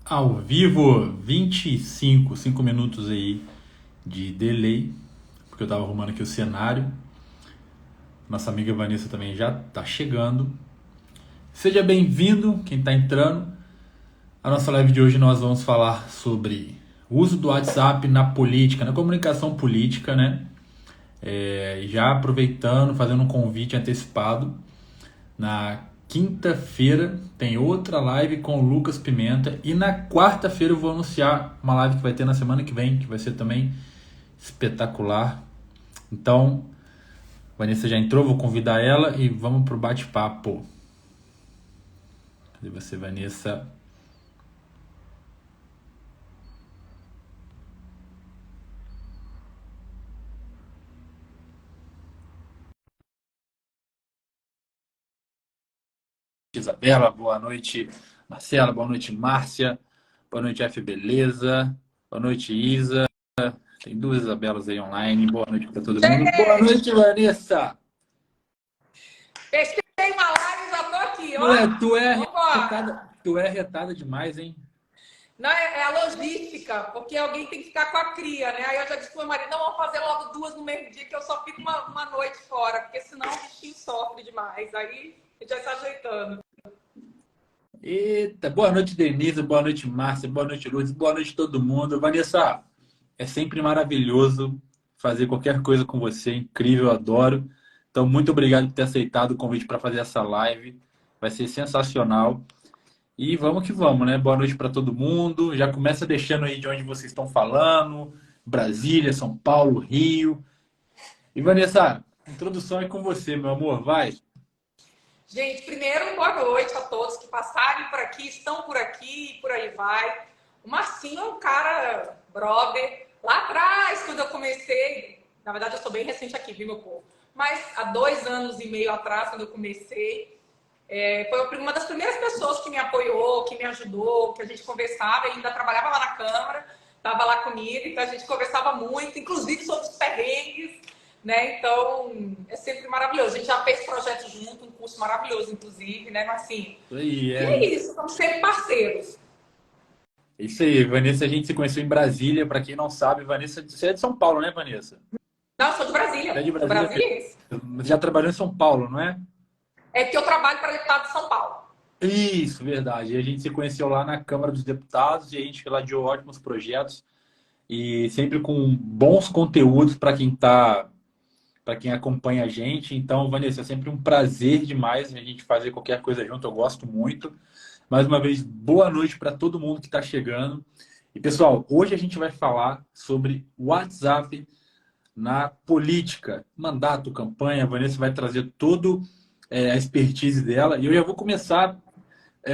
Ao vivo, 5 minutos aí de delay, porque eu tava arrumando aqui o cenário. Nossa amiga Vanessa também já tá chegando. Seja bem-vindo, quem tá entrando. A nossa live de hoje nós vamos falar sobre o uso do WhatsApp na política, na comunicação política, né? Já aproveitando, fazendo um convite antecipado. Na quinta-feira tem outra live com o Lucas Pimenta. E na quarta-feira eu vou anunciar uma live que vai ter na semana que vem, que vai ser também espetacular. Então, Vanessa já entrou, vou convidar ela e vamos pro bate-papo. Cadê você, Vanessa? Isabela, boa noite. Marcela, boa noite. Márcia, boa noite. F, beleza? Boa noite, Isa. Tem duas Isabelas aí online. Boa noite para todo mundo. Boa Cheguei! noite, Vanessa. Fechei uma live e já tô aqui, Mulher, ó. Vambora! tu é retada demais, hein? Não, é a logística, porque alguém tem que ficar com a cria, né? Aí eu já disse pro meu marido, não, vamos fazer logo duas no mesmo dia, que eu só fico uma noite fora, porque senão o bichinho sofre demais. Aí a gente já está ajeitando. Eita, boa noite, Denise, boa noite, Márcia, boa noite, Luz, boa noite todo mundo. Vanessa, é sempre maravilhoso fazer qualquer coisa com você, incrível, adoro. Então, muito obrigado por ter aceitado o convite para fazer essa live. Vai ser sensacional. E vamos que vamos, né? Boa noite para todo mundo. Já começa deixando aí de onde vocês estão falando. Brasília, São Paulo, Rio. E Vanessa, a introdução é com você, meu amor. Vai. Gente, primeiro, boa noite a todos que passarem por aqui, estão por aqui e por aí vai. O Marcinho é um cara brother. Lá atrás, quando eu comecei, na verdade eu sou bem recente aqui, viu, meu povo? Mas há 2 anos e meio atrás, quando eu comecei, foi uma das primeiras pessoas que me apoiou, que me ajudou, que a gente conversava, ele ainda trabalhava lá na Câmara, estava lá comigo, então a gente conversava muito, inclusive sobre os perrengues, né? Então, é sempre maravilhoso. A gente já fez projeto junto, um curso maravilhoso, inclusive, né, Marcinho? Aí, E é isso, estamos sempre parceiros. isso aí, Vanessa, a gente se conheceu em Brasília. Para quem não sabe, Vanessa, você é de São Paulo, né, Vanessa? Não, eu sou de Você é Brasília, de sou Brasília, brasiliense. já trabalhou em São Paulo, não é? É que eu trabalho para deputado de São Paulo. Isso, verdade. E a gente se conheceu lá na Câmara dos Deputados e a gente realizou ótimos projetos e sempre com bons conteúdos para quem acompanha a gente. Então, Vanessa, é sempre um prazer demais a gente fazer qualquer coisa junto. Eu gosto muito. Mais uma vez, boa noite para todo mundo que está chegando. E pessoal, hoje a gente vai falar sobre WhatsApp na política, mandato, campanha. A Vanessa vai trazer todo a expertise dela. E eu já vou começar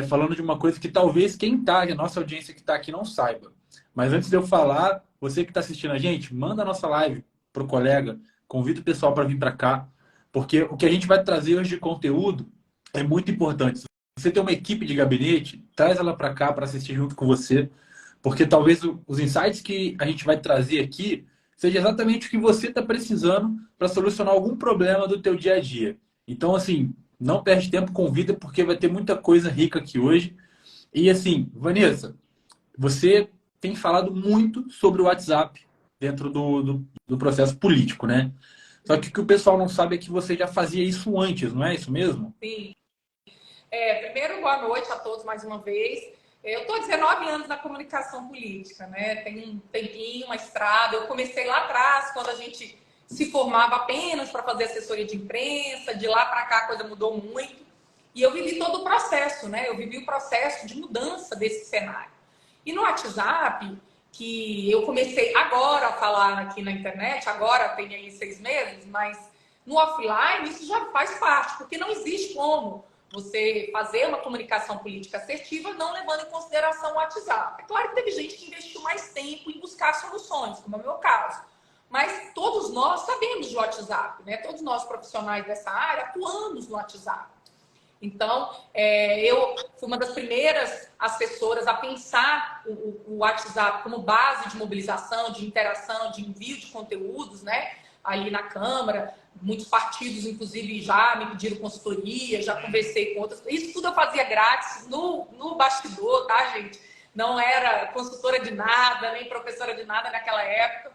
falando de uma coisa que talvez quem está, a nossa audiência que está aqui não saiba. Mas antes de eu falar, você que está assistindo a gente, manda a nossa live para o colega, convida o pessoal para vir para cá, porque o que a gente vai trazer hoje de conteúdo é muito importante. Se você tem uma equipe de gabinete, traz ela para cá para assistir junto com você, porque talvez os insights que a gente vai trazer aqui seja exatamente o que você está precisando para solucionar algum problema do teu dia a dia. Então, assim, não perde tempo, convida, porque vai ter muita coisa rica aqui hoje. E assim, Vanessa, você tem falado muito sobre o WhatsApp dentro do processo político, né? Só que o que o pessoal não sabe é que você já fazia isso antes, não é isso mesmo? Sim. Primeiro, boa noite a todos mais uma vez. Eu estou há 19 anos na comunicação política, né? Tem um tempinho, uma estrada. Eu comecei lá atrás, quando a gente se formava apenas para fazer assessoria de imprensa. De lá para cá a coisa mudou muito. E eu vivi todo o processo, né? Eu vivi o processo de mudança desse cenário. E no WhatsApp, que eu comecei agora a falar aqui na internet, agora tem aí 6 meses, mas no offline isso já faz parte, porque não existe como você fazer uma comunicação política assertiva não levando em consideração o WhatsApp. É claro que teve gente que investiu mais tempo em buscar soluções, como é o meu caso. Mas todos nós sabemos de WhatsApp, né? Todos nós profissionais dessa área atuamos no WhatsApp. Então, eu fui uma das primeiras assessoras a pensar o WhatsApp como base de mobilização, de interação, de envio de conteúdos, né? Ali na Câmara, muitos partidos, inclusive, já me pediram consultoria, já conversei com outras. Isso tudo eu fazia grátis no bastidor, tá, gente? não era consultora de nada, nem professora de nada naquela época.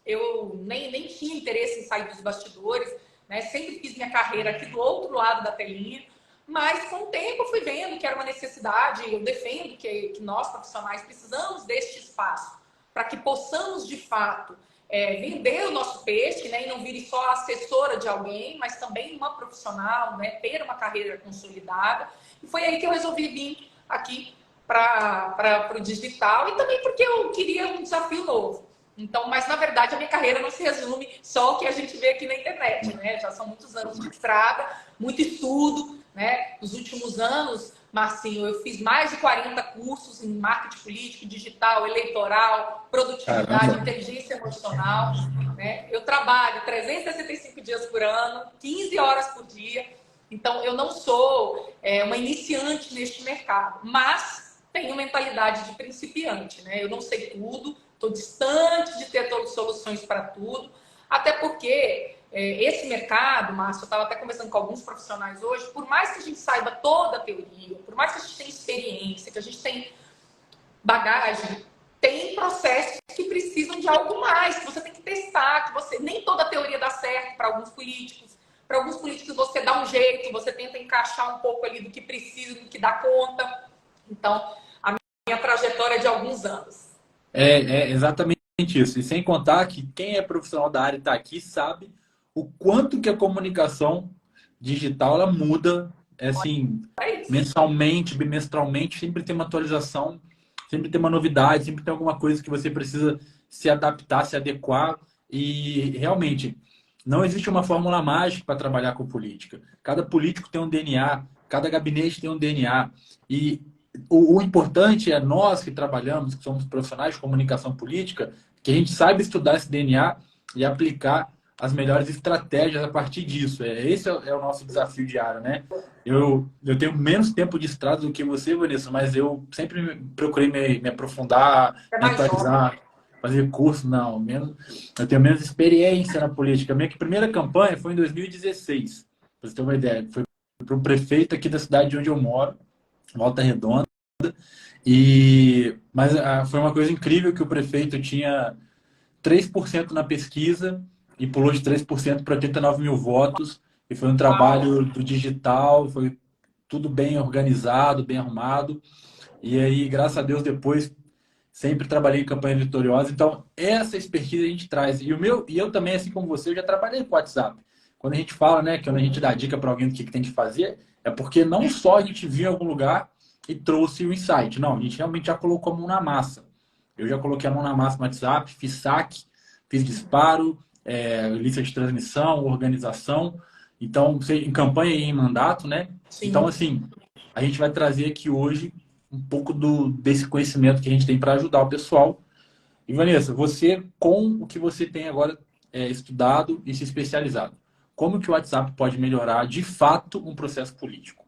Eu nem tinha interesse em sair dos bastidores, né? Sempre fiz minha carreira aqui do outro lado da telinha, mas com o tempo eu fui vendo que era uma necessidade. Eu defendo que nós, profissionais, precisamos deste espaço para que possamos, de fato, vender o nosso peixe, né? E não vire só assessora de alguém, mas também uma profissional, né? Ter uma carreira consolidada. E foi aí que eu resolvi vir aqui para o digital, e também porque eu queria um desafio novo. Então, mas na verdade a minha carreira não se resume só ao que a gente vê aqui na internet, né? Já são muitos anos de estrada, muito estudo, né? Nos últimos anos, Marcinho, eu fiz mais de 40 cursos em marketing político, digital, eleitoral, produtividade, Caramba. inteligência emocional, né? Eu trabalho 365 dias por ano, 15 horas por dia. Então, eu não sou uma iniciante neste mercado, mas tenho mentalidade de principiante, né? Eu não sei tudo, estou distante de ter todas as soluções para tudo, até porque esse mercado, Márcio, eu estava até conversando com alguns profissionais hoje, por mais que a gente saiba toda a teoria, por mais que a gente tenha experiência, que a gente tenha bagagem, tem processos que precisam de algo mais, que você tem que testar, que você nem toda a teoria dá certo para alguns políticos. Para alguns políticos você dá um jeito, você tenta encaixar um pouco ali do que precisa, do que dá conta. Então, a minha trajetória é de alguns anos. É exatamente isso. E sem contar que quem é profissional da área e está aqui sabe o quanto que a comunicação digital ela muda, assim, É isso. mensalmente, bimestralmente, sempre tem uma atualização, sempre tem uma novidade, sempre tem alguma coisa que você precisa se adaptar, se adequar. E realmente, não existe uma fórmula mágica para trabalhar com política. Cada político tem um DNA, cada gabinete tem um DNA. E o importante é nós que trabalhamos, que somos profissionais de comunicação política, que a gente saiba estudar esse DNA e aplicar as melhores estratégias a partir disso. Esse é o nosso desafio diário, né? Eu tenho menos tempo de estrada do que você, Vanessa, mas eu sempre procurei me aprofundar, É me mais jovem. atualizar, fazer curso, não. Eu tenho menos experiência na política. A minha primeira campanha foi em 2016, para você ter uma ideia. Foi para o prefeito aqui da cidade de onde eu moro, Volta Redonda. Mas foi uma coisa incrível que o prefeito tinha 3% na pesquisa e pulou de 3% para 89 mil votos. E foi um Uau. trabalho do digital, foi tudo bem organizado, bem arrumado. E aí, graças a Deus, depois sempre trabalhei em campanha vitoriosa. Então, essa expertise a gente traz. E eu também, assim como você, eu já trabalhei com WhatsApp. Quando a gente fala, né, que quando a gente dá dica para alguém do que tem que fazer, é porque não só a gente viu em algum lugar e trouxe o insight. Não, a gente realmente já colocou a mão na massa. Eu já coloquei a mão na massa no WhatsApp, fiz saque, fiz disparo, lista de transmissão, organização. Então, em campanha e em mandato, né? Então, Sim. assim, a gente vai trazer aqui hoje um pouco desse conhecimento que a gente tem para ajudar o pessoal. E, Vanessa, você, com o que você tem agora estudado e se especializado, como que o WhatsApp pode melhorar, de fato, um processo político?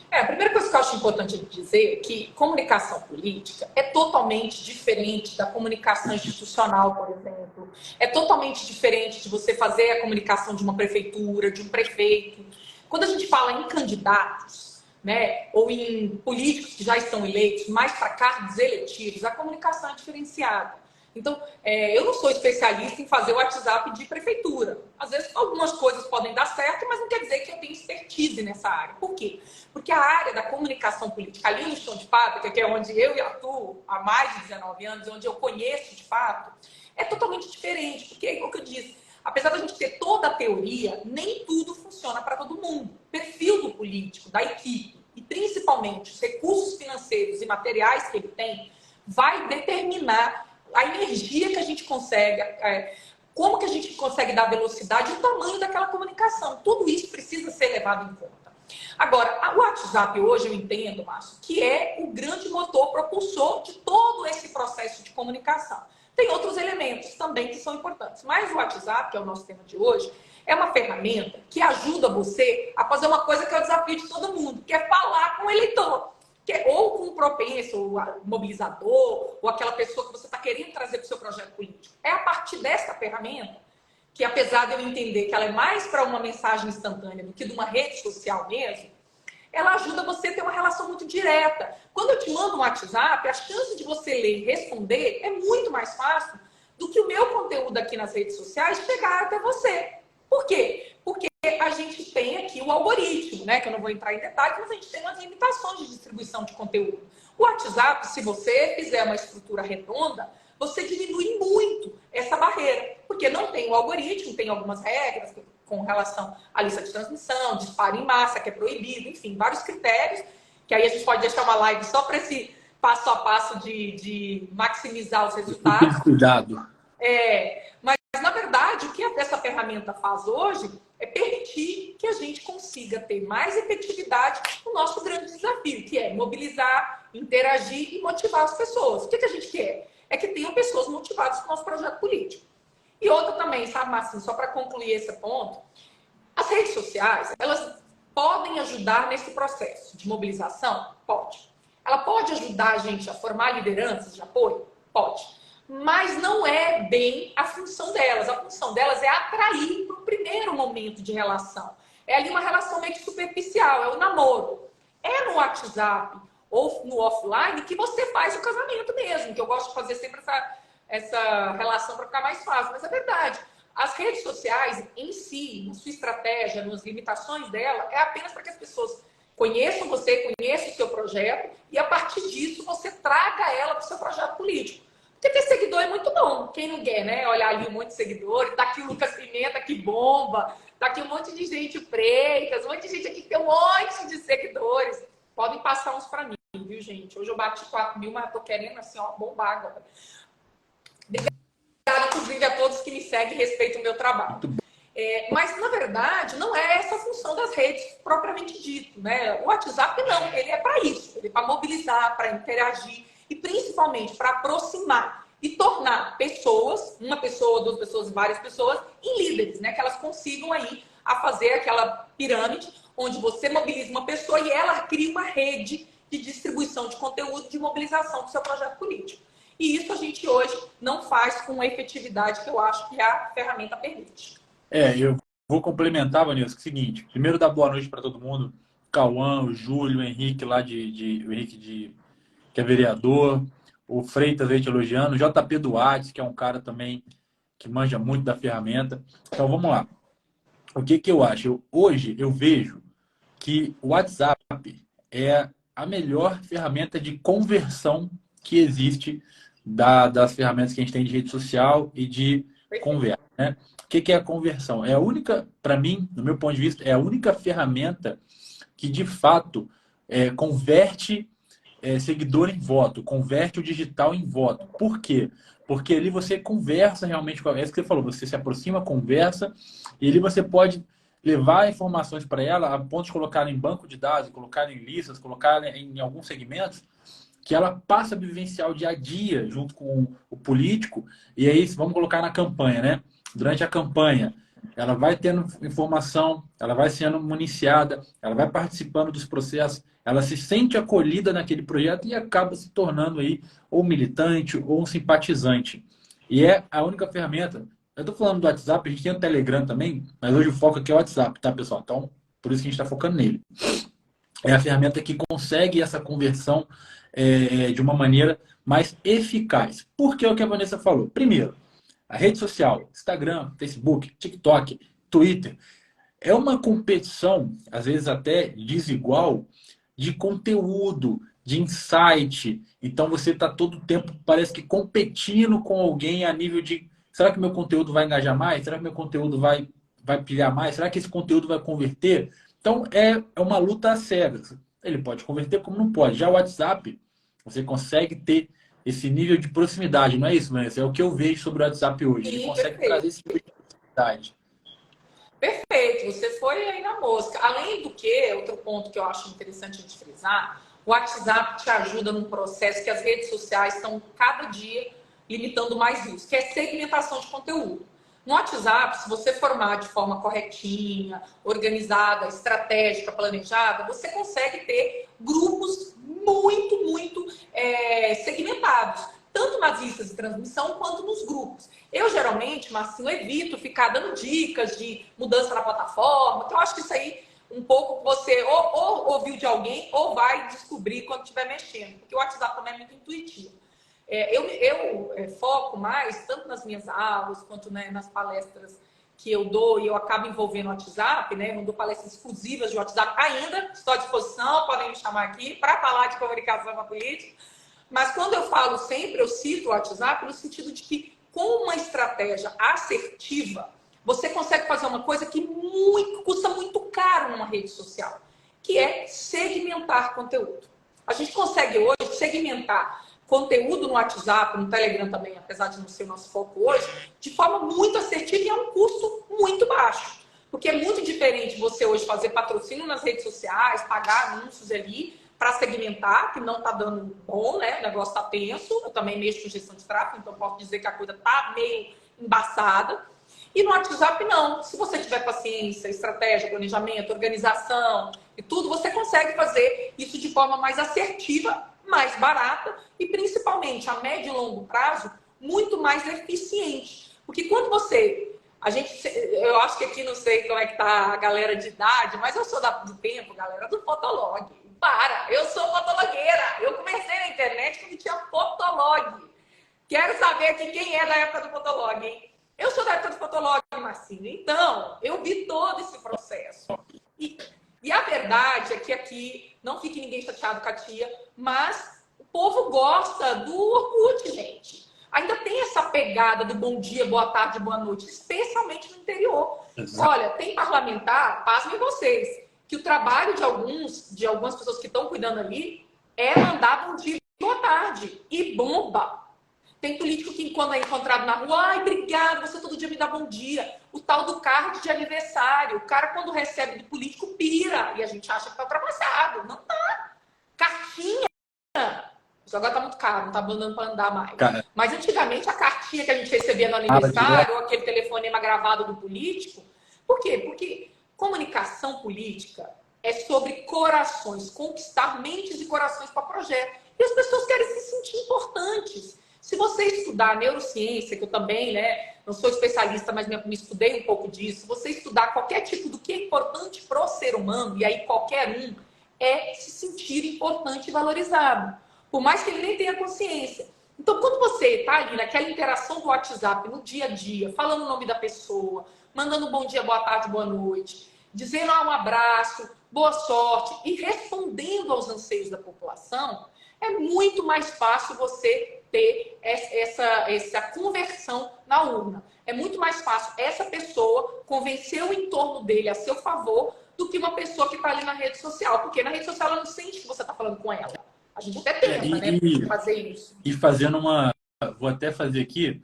A primeira coisa que eu acho importante dizer é que comunicação política é totalmente diferente da comunicação institucional, por exemplo. É totalmente diferente de você fazer a comunicação de uma prefeitura, de um prefeito. Quando a gente fala em candidatos, né, ou em políticos que já estão eleitos, mais para cargos eletivos, a comunicação é diferenciada. Então, eu não sou especialista em fazer o WhatsApp de prefeitura. Às vezes, algumas coisas podem dar certo, mas não quer dizer que eu tenho expertise nessa área. Por quê? Porque a área da comunicação política, ali no chão de fábrica, que é onde eu atuo há mais de 19 anos, onde eu conheço de fato, é totalmente diferente. Porque é o que eu disse, apesar da gente ter toda a teoria, nem tudo funciona para todo mundo. O perfil do político, da equipe, e principalmente os recursos financeiros e materiais que ele tem, vai determinar a energia que a gente consegue, como que a gente consegue dar velocidade e o tamanho daquela comunicação. Tudo isso precisa ser levado em conta. Agora, o WhatsApp hoje, eu entendo, Márcio, que é o grande motor propulsor de todo esse processo de comunicação. Tem outros elementos também que são importantes, mas o WhatsApp, que é o nosso tema de hoje, é uma ferramenta que ajuda você a fazer uma coisa que é o desafio de todo mundo, que é falar com o eleitor. Ou com o propenso, ou mobilizador, ou aquela pessoa que você está querendo trazer para o seu projeto político. É a partir desta ferramenta que, apesar de eu entender que ela é mais para uma mensagem instantânea do que de uma rede social mesmo, ela ajuda você a ter uma relação muito direta. Quando eu te mando um WhatsApp, a chance de você ler e responder é muito mais fácil do que o meu conteúdo aqui nas redes sociais chegar até você. Por quê? Porque a gente tem aqui o algoritmo, né? Que eu não vou entrar em detalhes, mas a gente tem umas limitações de distribuição de conteúdo. O WhatsApp, se você fizer uma estrutura redonda, você diminui muito essa barreira, porque não tem o algoritmo, tem algumas regras com relação à lista de transmissão, disparo em massa, que é proibido, enfim, vários critérios, que aí a gente pode deixar uma live só para esse passo a passo de maximizar os resultados. Cuidado. Mas, na verdade, o que essa ferramenta faz hoje é permitir que a gente consiga ter mais efetividade no nosso grande desafio, que é mobilizar, interagir e motivar as pessoas. O que a gente quer? É que tenham pessoas motivadas com o nosso projeto político. E outra também, sabe, Marcinho, só para concluir esse ponto, as redes sociais, elas podem ajudar nesse processo de mobilização? Pode. Ela pode ajudar a gente a formar lideranças de apoio? Pode. Mas não é bem a função delas. A função delas é atrair para o primeiro momento de relação. É ali uma relação meio que superficial, é o namoro. É no WhatsApp ou no offline que você faz o casamento mesmo, que eu gosto de fazer sempre essa relação para ficar mais fácil. Mas é verdade. As redes sociais em si, na sua estratégia, nas limitações dela, é apenas para que as pessoas conheçam você, conheçam o seu projeto e a partir disso você traga ela para o seu projeto político. Porque ter seguidor é muito bom. Quem não quer, né? Olhar ali um monte de seguidores. Tá aqui o Lucas Pimenta que bomba. Tá aqui um monte de gente Freitas. Um monte de gente aqui que tem um monte de seguidores. Podem passar uns para mim, viu, gente? Hoje eu bati 4.000, mas eu tô querendo, assim, ó, bombar agora. Obrigada, inclusive, a todos que me seguem e respeitam o meu trabalho. Mas, na verdade, não é essa a função das redes propriamente dito, né? O WhatsApp não. Ele é para isso. Ele é para mobilizar, para interagir. E principalmente para aproximar e tornar pessoas, uma pessoa, duas pessoas, várias pessoas, em líderes, né? Que elas consigam aí a fazer aquela pirâmide onde você mobiliza uma pessoa e ela cria uma rede de distribuição de conteúdo, de mobilização do seu projeto político. E isso a gente hoje não faz com a efetividade que eu acho que a ferramenta permite. Eu vou complementar, Vanessa, que é o seguinte. Primeiro, dar boa noite para todo mundo. Cauã, o Júlio, o Henrique lá o Henrique que é vereador, o Freitas aí te elogiando, o JP Duarte, que é um cara também que manja muito da ferramenta. Então, vamos lá. O que eu acho? Hoje eu vejo que o WhatsApp é a melhor ferramenta de conversão que existe das ferramentas que a gente tem de rede social e de conversa, né? O que é a conversão? É a única, para mim, no meu ponto de vista, é a única ferramenta que, de fato, converte seguidor em voto, converte o digital em voto. Por quê? Porque ali você conversa realmente com a... É isso que você falou, você se aproxima, conversa, e ali você pode levar informações para ela a ponto de colocar em banco de dados, colocar em listas, colocar em alguns segmentos, que ela passa a vivenciar o dia a dia junto com o político, e aí vamos colocar na campanha, né? Durante a campanha, ela vai tendo informação, ela vai sendo municiada, ela vai participando dos processos, ela se sente acolhida naquele projeto e acaba se tornando aí ou militante ou um simpatizante. E é a única ferramenta. Eu estou falando do WhatsApp, a gente tem o Telegram também, mas hoje o foco aqui é o WhatsApp, tá, pessoal? Então, por isso que a gente está focando nele. É a ferramenta que consegue essa conversão de uma maneira mais eficaz. Por que é o que a Vanessa falou? Primeiro, a rede social, Instagram, Facebook, TikTok, Twitter, é uma competição, às vezes até desigual, de conteúdo, de insight. Então você está todo o tempo, parece que competindo com alguém a nível de será que meu conteúdo vai engajar mais? Será que meu conteúdo vai pilhar mais? Será que esse conteúdo vai converter? Então é uma luta às cegas. Ele pode converter como não pode. Já o WhatsApp, você consegue ter esse nível de proximidade, não é isso, Vanessa? É o que eu vejo sobre o WhatsApp hoje. Ele consegue trazer esse nível de proximidade. Perfeito, você foi aí na mosca. Além do que, outro ponto que eu acho interessante de frisar, o WhatsApp te ajuda num processo que as redes sociais estão cada dia limitando mais isso, que é segmentação de conteúdo. No WhatsApp, se você formar de forma corretinha, organizada, estratégica, planejada, você consegue ter grupos muito segmentados, tanto nas listas de transmissão quanto nos grupos. Eu, geralmente, Marcinho, evito ficar dando dicas de mudança na plataforma, então eu acho que isso aí um pouco que você ou ouviu de alguém ou vai descobrir quando estiver mexendo, porque o WhatsApp também é muito intuitivo. Eu foco mais, tanto nas minhas aulas, quanto, né, nas palestras que eu dou, e eu acabo envolvendo o WhatsApp, né? Não dou palestras exclusivas de WhatsApp ainda, estou à disposição, podem me chamar aqui para falar de comunicação com a política. Mas quando eu falo sempre, eu cito o WhatsApp no sentido de que, com uma estratégia assertiva, você consegue fazer uma coisa que custa muito caro numa rede social, que é segmentar conteúdo. A gente consegue hoje segmentar conteúdo no WhatsApp, no Telegram também, apesar de não ser o nosso foco hoje, de forma muito assertiva e a um custo muito baixo. Porque é muito diferente você hoje fazer patrocínio nas redes sociais, pagar anúncios ali para segmentar, que não está dando bom, né? O negócio está tenso. Eu também mexo com gestão de tráfego, então posso dizer que a coisa está meio embaçada. E no WhatsApp, não. Se você tiver paciência, estratégia, planejamento, organização e tudo, você consegue fazer isso de forma mais assertiva, mais barata e, principalmente, a médio e longo prazo, muito mais eficiente. Porque quando você... eu acho que aqui não sei como é que tá a galera de idade, mas eu sou do tempo, galera, do Fotolog. Eu sou fotologueira. Eu comecei na internet quando tinha Fotolog. Quero saber aqui quem é da época do Fotolog, hein? Eu sou da época do Fotolog, Marcinho. Então, eu vi todo esse processo. E a verdade é que aqui, não fique ninguém chateado com a tia, mas o povo gosta do Orkut, gente. Ainda tem essa pegada do bom dia, boa tarde, boa noite, especialmente no interior. Exato. Olha, tem parlamentar, pasmem vocês, que o trabalho de algumas pessoas que estão cuidando ali é mandar bom dia e boa tarde. E bomba. Tem político que, quando é encontrado na rua, ai, obrigado, você todo dia me dá bom dia. O tal do card de aniversário. O cara, quando recebe do político, pira. E a gente acha que tá ultrapassado. Não tá. Cartinha. Isso agora tá muito caro, não tá dando para andar mais. Cara. Mas antigamente, a cartinha que a gente recebia no aniversário, ou aquele telefonema gravado do político. Por quê? Porque comunicação política é sobre corações, conquistar mentes e corações para projeto. E as pessoas querem se sentir importantes. Se você estudar neurociência, que eu também, né, não sou especialista, mas me estudei um pouco disso, se você estudar qualquer tipo do que é importante para o ser humano, e aí qualquer um, é se sentir importante e valorizado. Por mais que ele nem tenha consciência. Então, quando você está ali naquela interação do WhatsApp, no dia a dia, falando o nome da pessoa, mandando bom dia, boa tarde, boa noite, dizendo um abraço, boa sorte e respondendo aos anseios da população, é muito mais fácil você ter essa conversão na urna. É muito mais fácil essa pessoa convencer o entorno dele a seu favor do que uma pessoa que está ali na rede social. Porque na rede social ela não sente que você está falando com ela. A gente até tenta, fazer isso. E fazendo uma... Vou até fazer aqui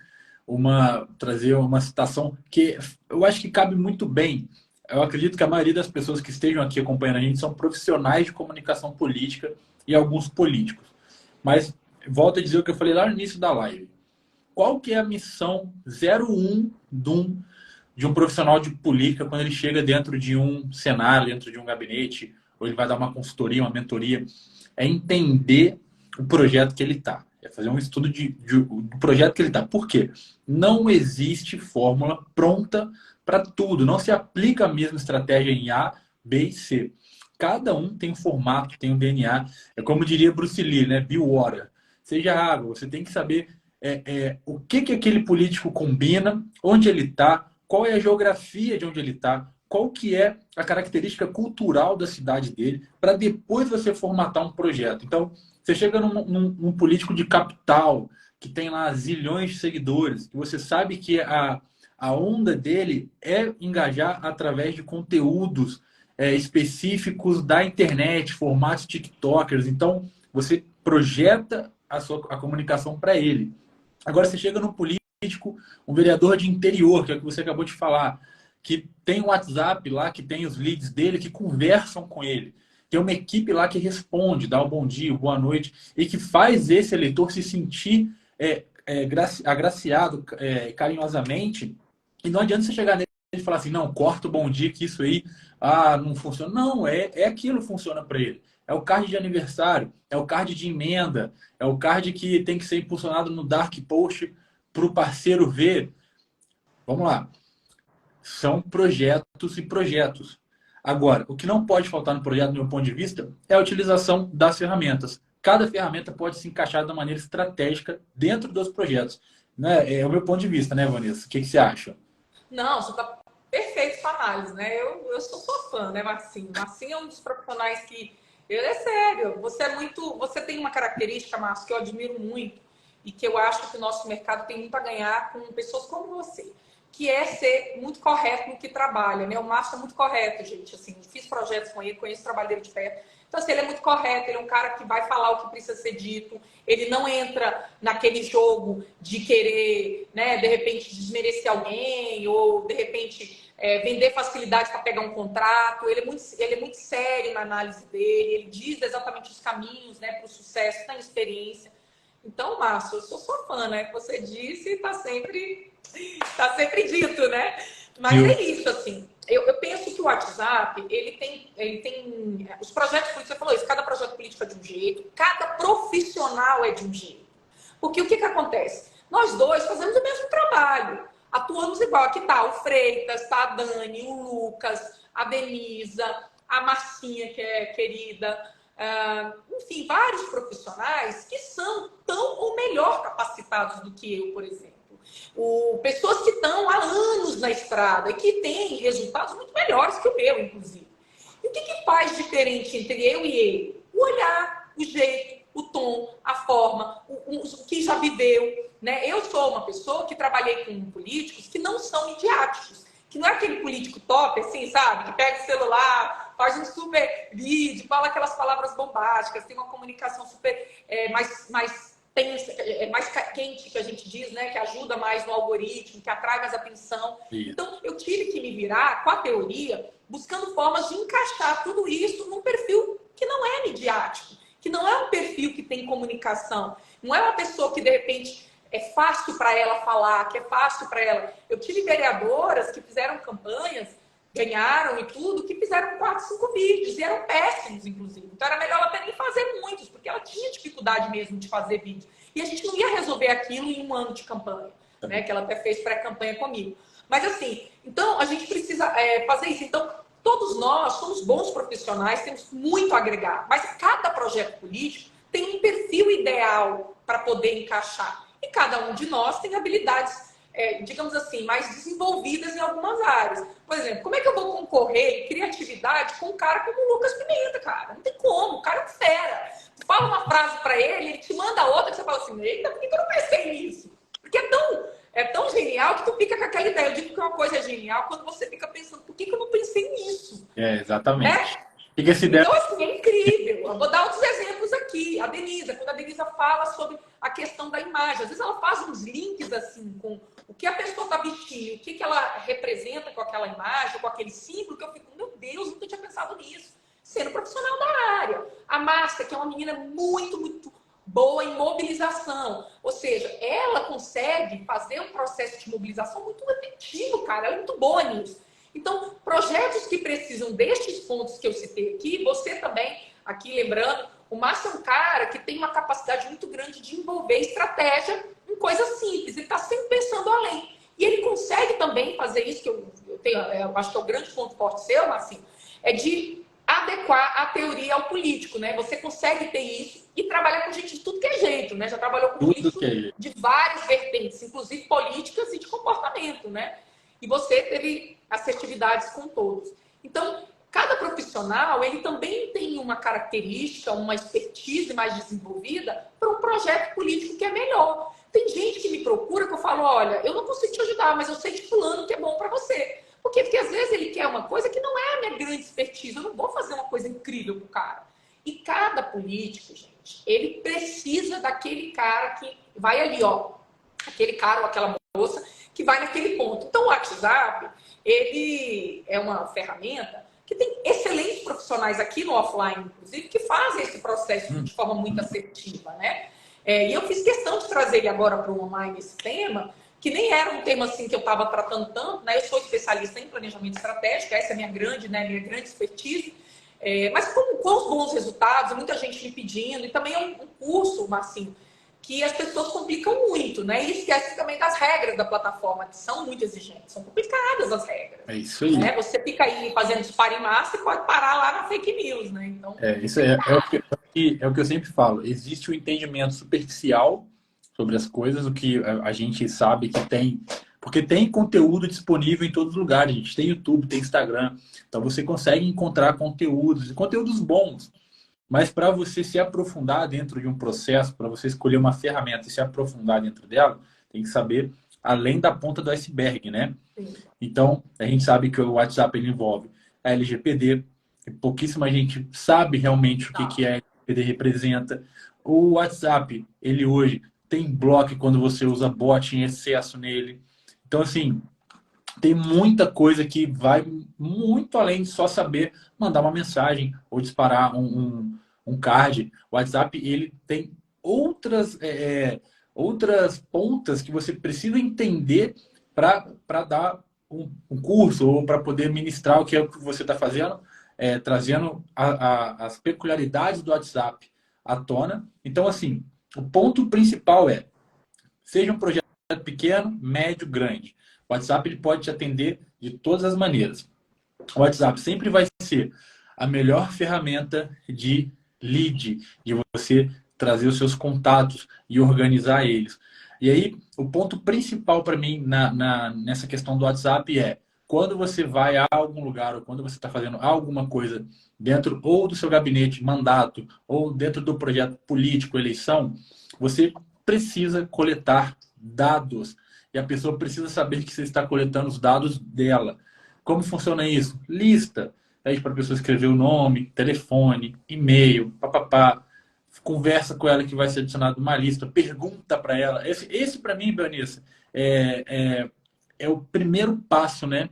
trazer uma citação que eu acho que cabe muito bem. Eu acredito que a maioria das pessoas que estejam aqui acompanhando a gente são profissionais de comunicação política e alguns políticos. Mas volto a dizer o que eu falei lá no início da live. Qual que é a missão 01 de um profissional de política quando ele chega dentro de um cenário, dentro de um gabinete, ou ele vai dar uma consultoria, uma mentoria? É entender o projeto que ele está. É fazer um estudo do projeto que ele está. Por quê? Não existe fórmula pronta para tudo. Não se aplica a mesma estratégia em A, B e C. Cada um tem um formato, tem um DNA. É como diria Bruce Lee, né? Be water. Seja água. Você tem que saber o que aquele político combina, onde ele está, qual é a geografia de onde ele está, qual que é a característica cultural da cidade dele, para depois você formatar um projeto. Então, você chega num político de capital, que tem lá zilhões de seguidores, que você sabe que a onda dele é engajar através de conteúdos específicos da internet, formatos TikTokers. Então, você projeta a comunicação para ele. Agora, você chega num político, um vereador de interior, que é o que você acabou de falar, que tem um WhatsApp lá, que tem os leads dele, que conversam com ele. Tem uma equipe lá que responde, dá o bom dia, boa noite, e que faz esse eleitor se sentir agraciado carinhosamente. E não adianta você chegar nele e falar assim, não, corta o bom dia, que isso aí não funciona. Não, aquilo que funciona para ele. É o card de aniversário, é o card de emenda, é o card que tem que ser impulsionado no Dark Post para o parceiro ver. Vamos lá. São projetos e projetos. Agora, o que não pode faltar no projeto, do meu ponto de vista, é a utilização das ferramentas. Cada ferramenta pode se encaixar de maneira estratégica dentro dos projetos. Né? É o meu ponto de vista, né, Vanessa? O que você acha? Não, você está perfeito com a análise, né? Eu sou sua fã, né, Marcinho? Marcinho é um dos profissionais que. Ele é sério, você é muito. Você tem uma característica, Márcio, que eu admiro muito e que eu acho que o nosso mercado tem muito a ganhar com pessoas como você, que é ser muito correto no que trabalha, né? O Márcio é muito correto, gente. Assim, fiz projetos com ele, conheço o trabalho dele de perto. Então, assim, ele é muito correto, ele é um cara que vai falar o que precisa ser dito, ele não entra naquele jogo de querer, né, de repente, desmerecer alguém ou, de repente, vender facilidade para pegar um contrato. Ele é muito sério na análise dele, ele diz exatamente os caminhos, né, para o sucesso, tem experiência. Então, Márcio, eu sou sua fã, né? Que você disse e tá sempre dito, né? Mas é isso, assim. Eu penso que o WhatsApp, ele tem os projetos políticos, você falou isso, cada projeto político é de um jeito, cada profissional é de um jeito. Porque o que acontece? Nós dois fazemos o mesmo trabalho, atuamos igual. Aqui tá o Freitas, tá a Dani, o Lucas, a Denisa, a Marcinha, que é querida, enfim, vários profissionais que são tão ou melhor capacitados do que eu, por exemplo. Pessoas que estão há anos na estrada e que têm resultados muito melhores que o meu, inclusive. E o que faz diferente entre eu e ele? O olhar, o jeito, o tom, a forma, o que já viveu. Né? Eu sou uma pessoa que trabalhei com políticos que não são midiáticos, que não é aquele político top, assim, sabe? Que pega o celular, faz um super vídeo, fala aquelas palavras bombásticas, tem uma comunicação super mais quente, que a gente diz, né? Que ajuda mais no algoritmo, que atrai mais atenção. Isso. Então, eu tive que me virar com a teoria, buscando formas de encaixar tudo isso num perfil que não é midiático, que não é um perfil que tem comunicação, não é uma pessoa que, de repente, é fácil para ela falar, que é fácil para ela. Eu tive vereadoras que fizeram campanhas, ganharam e tudo, que fizeram 4, 5 vídeos e eram péssimos, inclusive. Então era melhor ela até nem fazer muitos, porque ela tinha dificuldade mesmo de fazer vídeo. E a gente não ia resolver aquilo em um ano de campanha, né? Que ela até fez pré-campanha comigo. Mas assim, então a gente precisa fazer isso. Então, todos nós somos bons profissionais, temos muito a agregar, mas cada projeto político tem um perfil ideal para poder encaixar. E cada um de nós tem habilidades, digamos assim, mais desenvolvidas em algumas áreas. Por exemplo, como é que eu vou concorrer em criatividade com um cara como o Lucas Pimenta, cara? Não tem como, o cara é um fera. Tu fala uma frase para ele, ele te manda outra, que você fala assim, eita, por que eu não pensei nisso? Porque é tão genial que tu fica com aquela ideia. Eu digo que uma coisa é genial quando você fica pensando, por que eu não pensei nisso? Exatamente. Né? Então, assim, é incrível. Eu vou dar outros exemplos aqui. A Denisa, quando a Denisa fala sobre a questão da imagem, às vezes ela faz uns links assim com o que a pessoa está vestindo, o que ela representa com aquela imagem, com aquele símbolo, que eu fico, meu Deus, nunca tinha pensado nisso. Sendo profissional da área. A Márcia, que é uma menina muito, muito boa em mobilização. Ou seja, ela consegue fazer um processo de mobilização muito efetivo, cara. Ela é muito boa nisso. Então, projetos que precisam destes pontos que eu citei aqui, você também, aqui lembrando, o Márcio é um cara que tem uma capacidade muito grande de envolver estratégia em coisas simples, ele está sempre pensando além. E ele consegue também fazer isso, que eu acho que é o grande ponto forte seu, Marcinho, é de adequar a teoria ao político, né? Você consegue ter isso e trabalhar com gente de tudo que é jeito, né? Já trabalhou com políticos de várias vertentes, inclusive políticas e de comportamento, né? E você teve assertividades com todos. Então, cada profissional, ele também tem uma característica, uma expertise mais desenvolvida para um projeto político que é melhor. Tem gente que me procura que eu falo, olha, eu não consigo te ajudar, mas eu sei de fulano que é bom para você. Por quê? Porque às vezes ele quer uma coisa que não é a minha grande expertise. Eu não vou fazer uma coisa incrível pro cara. E cada político, gente, ele precisa daquele cara que vai ali, ó. Aquele cara ou aquela moça que vai naquele ponto. Então, o WhatsApp, ele é uma ferramenta que tem excelentes profissionais aqui no offline, inclusive, que fazem esse processo de forma muito assertiva, né? E eu fiz questão de trazer ele agora para o online esse tema, que nem era um tema assim que eu estava tratando tanto, né? Eu sou especialista em planejamento estratégico, essa é a minha grande expertise, mas com os bons resultados, muita gente me pedindo, e também é um curso, Marcinho, que as pessoas complicam muito, né? E esquecem também das regras da plataforma, que são muito exigentes, são complicadas as regras. É isso aí. Né? Você fica aí fazendo disparo em massa e pode parar lá na fake news, né? Então, Isso é o que eu sempre falo. Existe o entendimento superficial sobre as coisas, o que a gente sabe que tem, porque tem conteúdo disponível em todos os lugares. A gente tem YouTube, tem Instagram, então você consegue encontrar conteúdos, e conteúdos bons. Mas para você se aprofundar dentro de um processo, para você escolher uma ferramenta e se aprofundar dentro dela, tem que saber além da ponta do iceberg, né? sim. Então, a gente sabe que o WhatsApp ele envolve a LGPD, e pouquíssima gente sabe realmente o que a LGPD representa. O WhatsApp, ele hoje tem bloco quando você usa bot em excesso nele. Então, assim, tem muita coisa que vai muito além de só saber mandar uma mensagem ou disparar um card. O WhatsApp, ele tem outras pontas que você precisa entender para dar um curso ou para poder ministrar o que é o que você está fazendo, trazendo as peculiaridades do WhatsApp à tona. Então, assim, o ponto principal seja um projeto pequeno, médio, grande. O WhatsApp ele pode te atender de todas as maneiras. O WhatsApp sempre vai ser a melhor ferramenta de lead, de você trazer os seus contatos e organizar eles. E aí, o ponto principal para mim nessa questão do WhatsApp quando você vai a algum lugar ou quando você está fazendo alguma coisa dentro ou do seu gabinete, mandato, ou dentro do projeto político, eleição, você precisa coletar dados. E a pessoa precisa saber que você está coletando os dados dela. Como funciona isso? Lista. Aí para a pessoa escrever o nome, telefone, e-mail, papapá. Conversa com ela que vai ser adicionado uma lista. Pergunta para ela. Esse para mim, Vanessa, é o primeiro passo, né,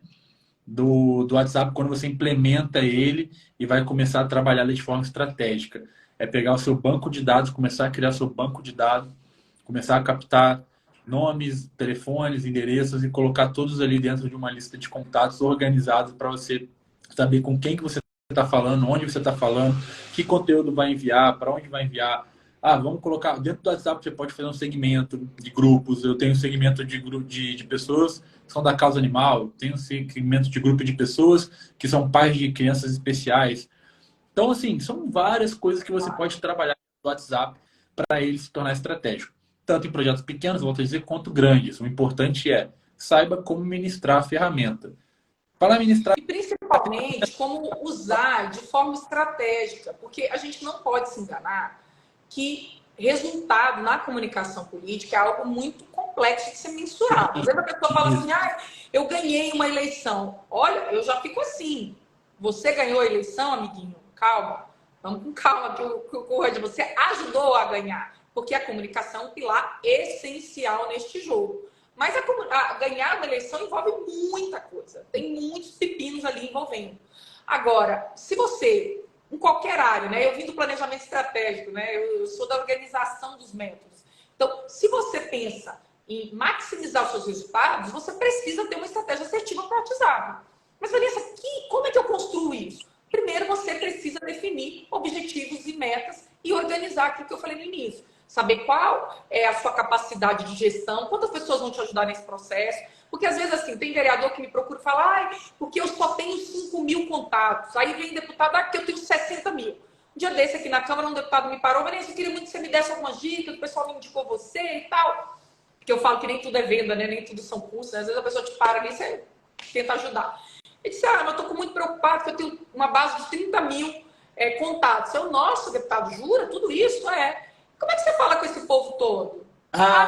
do WhatsApp quando você implementa ele e vai começar a trabalhar ele de forma estratégica. É pegar o seu banco de dados, começar a criar seu banco de dados, começar a captar nomes, telefones, endereços e colocar todos ali dentro de uma lista de contatos organizados para você saber com quem que você está falando, onde você está falando, que conteúdo vai enviar, para onde vai enviar. Vamos colocar dentro do WhatsApp, você pode fazer um segmento de grupos. Eu tenho um segmento de pessoas que são da causa animal, tenho um segmento de grupo de pessoas que são pais de crianças especiais. Então, assim, são várias coisas que você pode trabalhar no WhatsApp para ele se tornar estratégico. Tanto em projetos pequenos, volto a dizer, quanto grandes. O importante saiba como ministrar a ferramenta. Para ministrar... E principalmente como usar de forma estratégica, porque a gente não pode se enganar que resultado na comunicação política é algo muito complexo de ser mensurado. Às vezes a pessoa fala assim, eu ganhei uma eleição. Olha, eu já fico assim. Você ganhou a eleição, amiguinho? Calma. Vamos com calma, que o correio de você ajudou a ganhar. Porque a comunicação é um pilar essencial neste jogo. Mas ganhar uma eleição envolve muita coisa. Tem muitos pepinos ali envolvendo. Agora, se você, em qualquer área, né? Eu vim do planejamento estratégico, né? Eu sou da organização dos métodos. Então, se você pensa em maximizar os seus resultados, você precisa ter uma estratégia assertiva para o WhatsApp. Mas, Vanessa, como é que eu construo isso? Primeiro, você precisa definir objetivos e metas e organizar aquilo que eu falei no início. Saber qual é a sua capacidade de gestão, quantas pessoas vão te ajudar nesse processo. Porque, às vezes, assim, tem vereador que me procura e fala porque eu só tenho 5 mil contatos. Aí vem deputado, que eu tenho 60 mil. Um dia desse aqui na Câmara, um deputado me parou, Vanessa, eu queria muito que você me desse algumas dicas, o pessoal me indicou você e tal. Porque eu falo que nem tudo é venda, né? Nem tudo são cursos. Né? Às vezes a pessoa te para ali e você tenta ajudar. Ele disse, mas eu tô muito preocupado, porque eu tenho uma base de 30 mil contatos. Nossa, deputado, jura? Tudo isso? Como é que você fala com esse povo todo?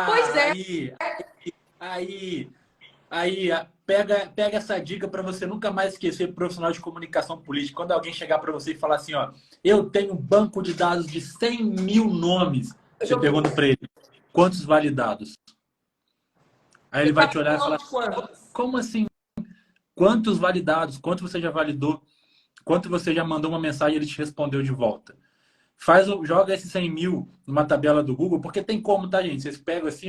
Pois é. Aí, pega essa dica para você nunca mais esquecer profissional de comunicação política. Quando alguém chegar para você e falar assim, eu tenho um banco de dados de 100 mil nomes, você pergunta para ele, quantos validados? Aí ele vai te olhar e falar, como assim? Quantos validados? Quanto você já validou? Quanto você já mandou uma mensagem e ele te respondeu de volta? Joga esses 100 mil numa tabela do Google, porque tem como, tá, gente? Vocês pegam assim,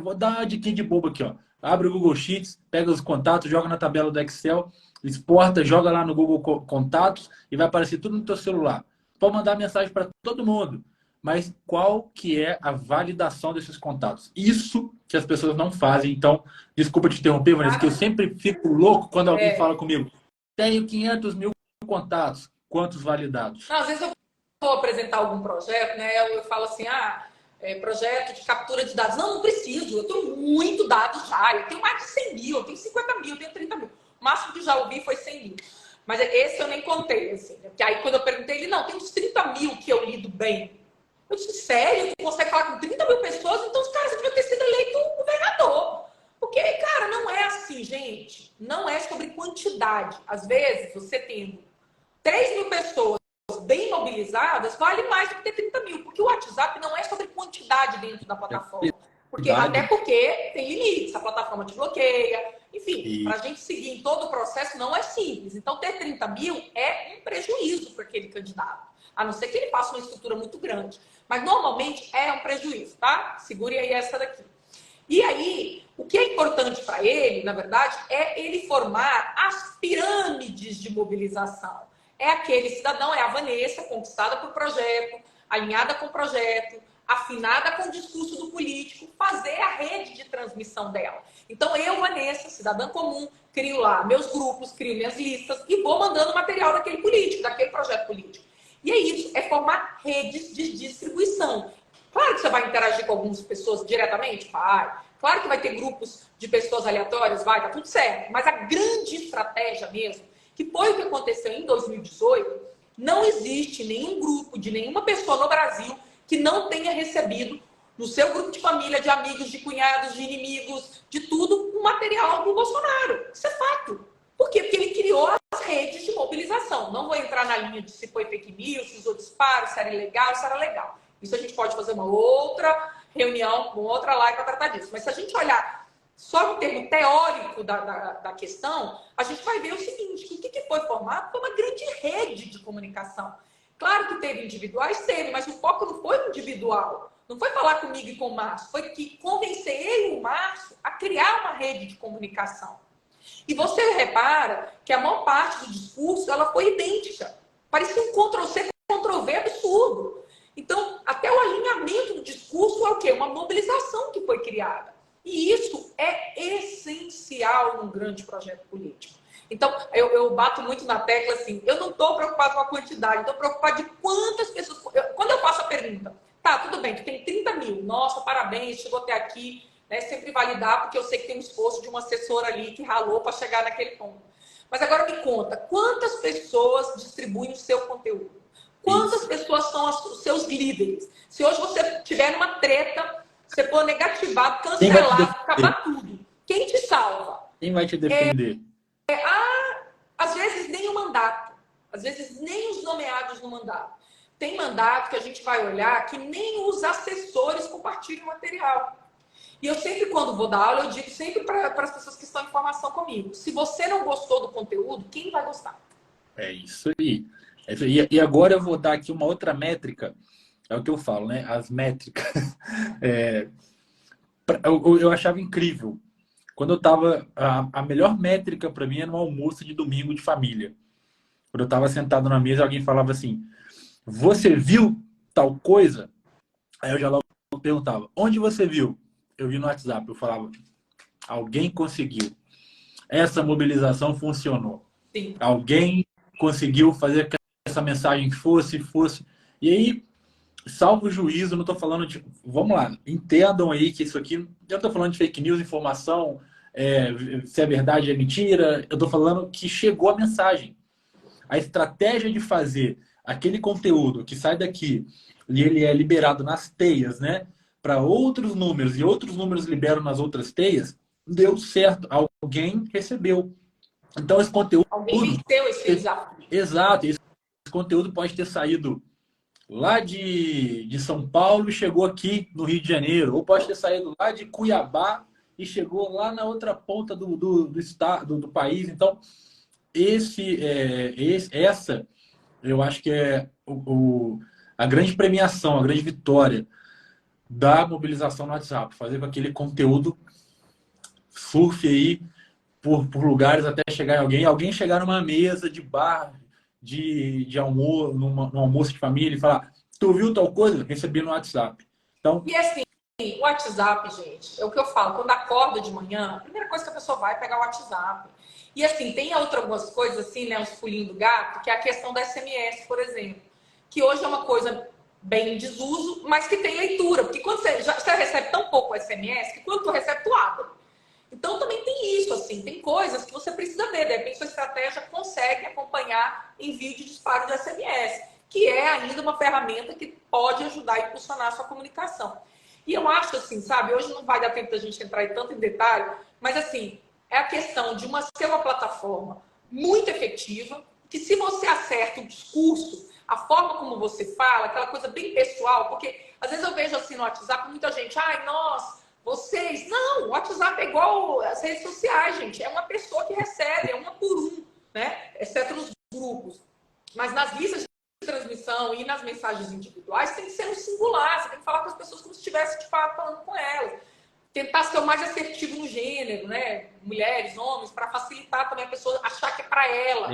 vou dar uma dica de bobo aqui, Abre o Google Sheets, pega os contatos, joga na tabela do Excel, exporta, joga lá no Google Contatos e vai aparecer tudo no teu celular. Pode mandar mensagem para todo mundo. mas qual que é a validação desses contatos? Isso que as pessoas não fazem. Então, desculpa te interromper, Vanessa, que eu sempre fico louco quando alguém fala comigo. Tenho 500 mil contatos. Quantos validados? Não, às vezes eu vou apresentar algum projeto, né? Eu falo assim, projeto de captura de dados. Não, não preciso, eu tenho muito dados já. Eu tenho mais de 100 mil, eu tenho 50 mil, eu tenho 30 mil. O máximo que já ouvi foi 100 mil. Mas esse eu nem contei, assim. Né? Porque aí quando eu perguntei, ele, não, tem uns 30 mil que eu lido bem. Eu disse, sério? Tu consegue falar com 30 mil pessoas? Então os caras deviam ter sido eleito governador. Porque, cara, não é assim, gente. Não é sobre quantidade. Às vezes, você tendo 3 mil pessoas bem mobilizadas, vale mais do que ter 30 mil. Porque o WhatsApp não é sobre quantidade dentro da plataforma. Até porque tem limites, a plataforma te bloqueia. Enfim, para a gente seguir em todo o processo não é simples. Então, ter 30 mil é um prejuízo para aquele candidato. A não ser que ele faça uma estrutura muito grande. Mas, normalmente, é um prejuízo, tá? Segure aí essa daqui. E aí, o que é importante para ele, na verdade, é ele formar as pirâmides de mobilização. É aquele cidadão, é a Vanessa, conquistada por projeto, alinhada com o projeto, afinada com o discurso do político, fazer a rede de transmissão dela. Então, eu, Vanessa, cidadã comum, crio lá meus grupos, crio minhas listas e vou mandando material daquele político, daquele projeto político. E é isso, é formar redes de distribuição. Claro que você vai interagir com algumas pessoas diretamente? Vai. Claro que vai ter grupos de pessoas aleatórias? Vai, tá tudo certo. Mas a grande estratégia mesmo, que foi o que aconteceu em 2018, não existe nenhum grupo de nenhuma pessoa no Brasil que não tenha recebido no seu grupo de família, de amigos, de cunhados, de inimigos, de tudo, um material do Bolsonaro. Isso é fato. Por quê? Porque ele criou as redes de mobilização. Não vou entrar na linha de se foi fake news, se usou disparo, se era ilegal, se era legal. Isso a gente pode fazer uma outra reunião, uma outra live para tratar disso. Mas se a gente olhar só no termo teórico da questão, a gente vai ver o seguinte, que o que foi formado foi uma grande rede de comunicação. Claro que teve individuais, teve, mas o foco não foi no individual. Não foi falar comigo e com o Márcio, foi que convencer ele e o Márcio a criar uma rede de comunicação. E você repara que a maior parte do discurso ela foi idêntica. Parecia um Ctrl-C, Ctrl-V absurdo. Então, até o alinhamento do discurso é o quê? Uma mobilização que foi criada. E isso é essencial num grande projeto político. Então, eu bato muito na tecla assim, eu não estou preocupado com a quantidade, estou preocupado de quantas pessoas... Quando eu faço a pergunta, tá, tudo bem, tu tem 30 mil, nossa, parabéns, chegou até aqui, né? Sempre validar, porque eu sei que tem um esforço de uma assessora ali que ralou para chegar naquele ponto. Mas agora me conta, quantas pessoas distribuem o seu conteúdo? Quantas pessoas são os seus líderes? Se hoje você tiver numa treta, você for negativado, cancelado, acabar tudo. Quem te salva? Quem vai te defender? Às vezes nem o mandato. Às vezes nem os nomeados no mandato. Tem mandato que a gente vai olhar que nem os assessores compartilham material. E eu sempre, quando vou dar aula, eu digo sempre para as pessoas que estão em formação comigo. Se você não gostou do conteúdo, quem vai gostar? É isso aí. E agora eu vou dar aqui uma outra métrica, é o que eu falo, né? As métricas. Eu achava incrível. Quando eu estava... A melhor métrica para mim era um almoço de domingo de família. Quando eu estava sentado na mesa, alguém falava assim, você viu tal coisa? Aí eu já logo perguntava, onde você viu? Eu vi no WhatsApp. Eu falava, alguém conseguiu. Essa mobilização funcionou. Sim. Alguém conseguiu fazer que essa mensagem fosse. E aí, salvo o juízo, não estou falando de... Vamos lá, entendam aí que isso aqui... Eu não estou falando de fake news, informação, se é verdade ou é mentira. Eu estou falando que chegou a mensagem. A estratégia de fazer aquele conteúdo que sai daqui e ele é liberado nas teias, né? Para outros números e outros números liberam nas outras teias, deu certo. Alguém recebeu. Então, esse conteúdo... Alguém venceu esse desafio. Exato. Esse conteúdo pode ter saído lá de São Paulo e chegou aqui no Rio de Janeiro. Ou pode ter saído lá de Cuiabá e chegou lá na outra ponta do estado, do país. Então, essa, eu acho que é a grande premiação, a grande vitória da mobilização no WhatsApp. Fazer com que aquele conteúdo surfe aí por lugares até chegar em alguém chegar numa mesa de bar, de almoço, num almoço de família e falar, Tu viu tal coisa? Recebi no WhatsApp. Então, E assim, o WhatsApp, gente, é o que eu falo. Quando acorda de manhã, a primeira coisa que a pessoa vai é pegar o WhatsApp. E assim, tem algumas coisas assim, né? Os pulinhos do gato, que é a questão da SMS, por exemplo. Que hoje é uma coisa bem em desuso, mas que tem leitura. Porque quando você recebe tão pouco SMS, que quando tu recebe, tu abre. Então também tem isso, assim, tem coisas que você precisa ver. De repente, sua estratégia consegue acompanhar envio de disparo de SMS, que é ainda uma ferramenta que pode ajudar a impulsionar a sua comunicação. E eu acho assim, sabe, hoje não vai dar tempo da gente entrar tanto em detalhe, mas assim, é a questão de ser uma plataforma muito efetiva, que se você acerta o discurso, a forma como você fala, aquela coisa bem pessoal, porque às vezes eu vejo assim no WhatsApp muita gente, ai, nossa, vocês... Não, o WhatsApp é igual às redes sociais, gente. É uma pessoa que recebe, é uma por um, né? Exceto nos grupos. Mas nas listas de transmissão e nas mensagens individuais tem que ser no singular. Você tem que falar com as pessoas como se estivesse, de fato, falando com elas. Tentar ser o mais assertivo no gênero, né? Mulheres, homens, para facilitar também a pessoa achar que é para ela.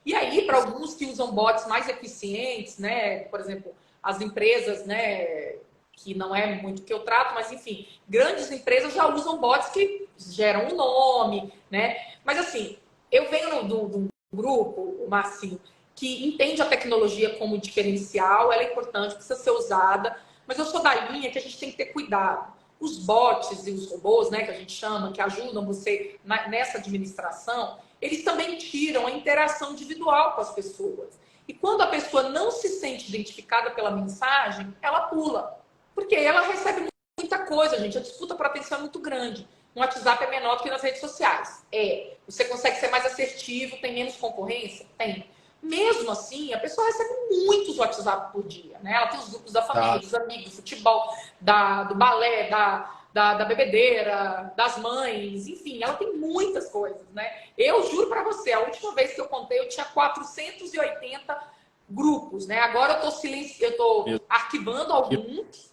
E aí, para alguns que usam bots mais eficientes, né? Por exemplo, as empresas, né? Que não é muito que eu trato, mas enfim, grandes empresas já usam bots que geram um nome, né? Mas assim, eu venho de um grupo, o Marcinho, que entende a tecnologia como diferencial, ela é importante, precisa ser usada, mas eu sou da linha que a gente tem que ter cuidado. Os bots e os robôs, né, que a gente chama, que ajudam você nessa administração, eles também tiram a interação individual com as pessoas. E quando a pessoa não se sente identificada pela mensagem, ela pula. Porque ela recebe muita coisa, gente. A disputa por atenção é muito grande. No WhatsApp é menor do que nas redes sociais. É. Você consegue ser mais assertivo, tem menos concorrência? Tem. Mesmo assim, a pessoa recebe muitos WhatsApp por dia, né? Ela tem os grupos da família, dos amigos, do futebol, do balé, da bebedeira, das mães, enfim, ela tem muitas coisas, né? Eu juro pra você, a última vez que eu contei, eu tinha 480 grupos, né? Agora eu tô arquivando alguns.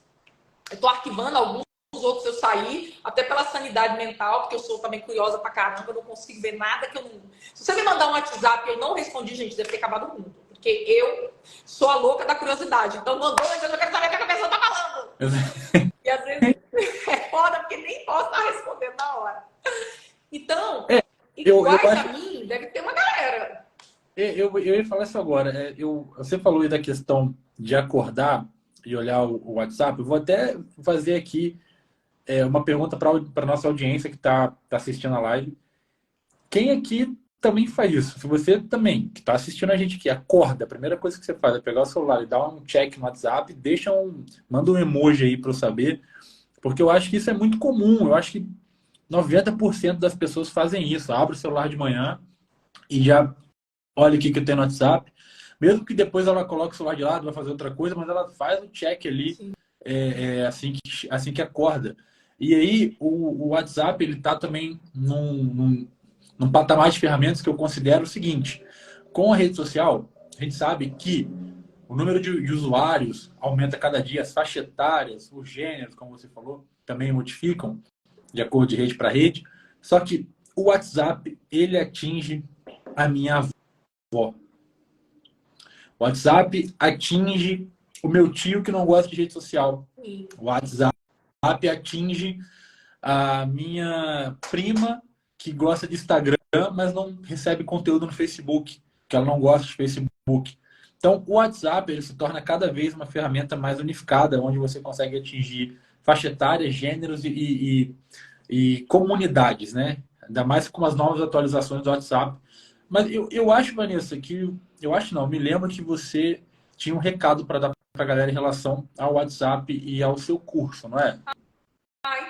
Eu tô arquivando alguns, os outros eu saí, até pela sanidade mental, porque eu sou também curiosa pra caramba, eu não consigo ver nada que eu não... Se você me mandar um WhatsApp e eu não respondi, gente, deve ter acabado o mundo. Porque eu sou a louca da curiosidade. Então mandou, mas eu já quero saber o que a pessoa tá falando. E às vezes é foda, porque nem posso estar respondendo na hora. Então, iguais a mim, deve ter uma galera. Eu ia falar isso agora. Você falou aí da questão de acordar e olhar o WhatsApp. Eu vou até fazer aqui uma pergunta para a nossa audiência que está assistindo a live. Quem aqui também faz isso? Se você também, que está assistindo a gente aqui, acorda, a primeira coisa que você faz é pegar o celular e dar um check no WhatsApp, manda um emoji aí para eu saber, porque eu acho que isso é muito comum. Eu acho que 90% das pessoas fazem isso. Abre o celular de manhã e já olha o que tem no WhatsApp. Mesmo que depois ela coloque o celular de lado, vai fazer outra coisa, mas ela faz o check ali assim que acorda. E aí o WhatsApp ele está também num patamar de ferramentas que eu considero o seguinte: com a rede social, a gente sabe que o número de usuários aumenta cada dia, as faixas etárias, os gêneros, como você falou, também modificam de acordo de rede para rede. Só que o WhatsApp ele atinge a minha avó. O WhatsApp atinge o meu tio que não gosta de rede social. O WhatsApp atinge a minha prima que gosta de Instagram, mas não recebe conteúdo no Facebook, que ela não gosta de Facebook. Então, o WhatsApp ele se torna cada vez uma ferramenta mais unificada, onde você consegue atingir faixa etária, gêneros e comunidades, né? Ainda mais com as novas atualizações do WhatsApp. Mas eu acho, Vanessa, que... Eu acho não, me lembro que você tinha um recado para dar para a galera em relação ao WhatsApp e ao seu curso, não é?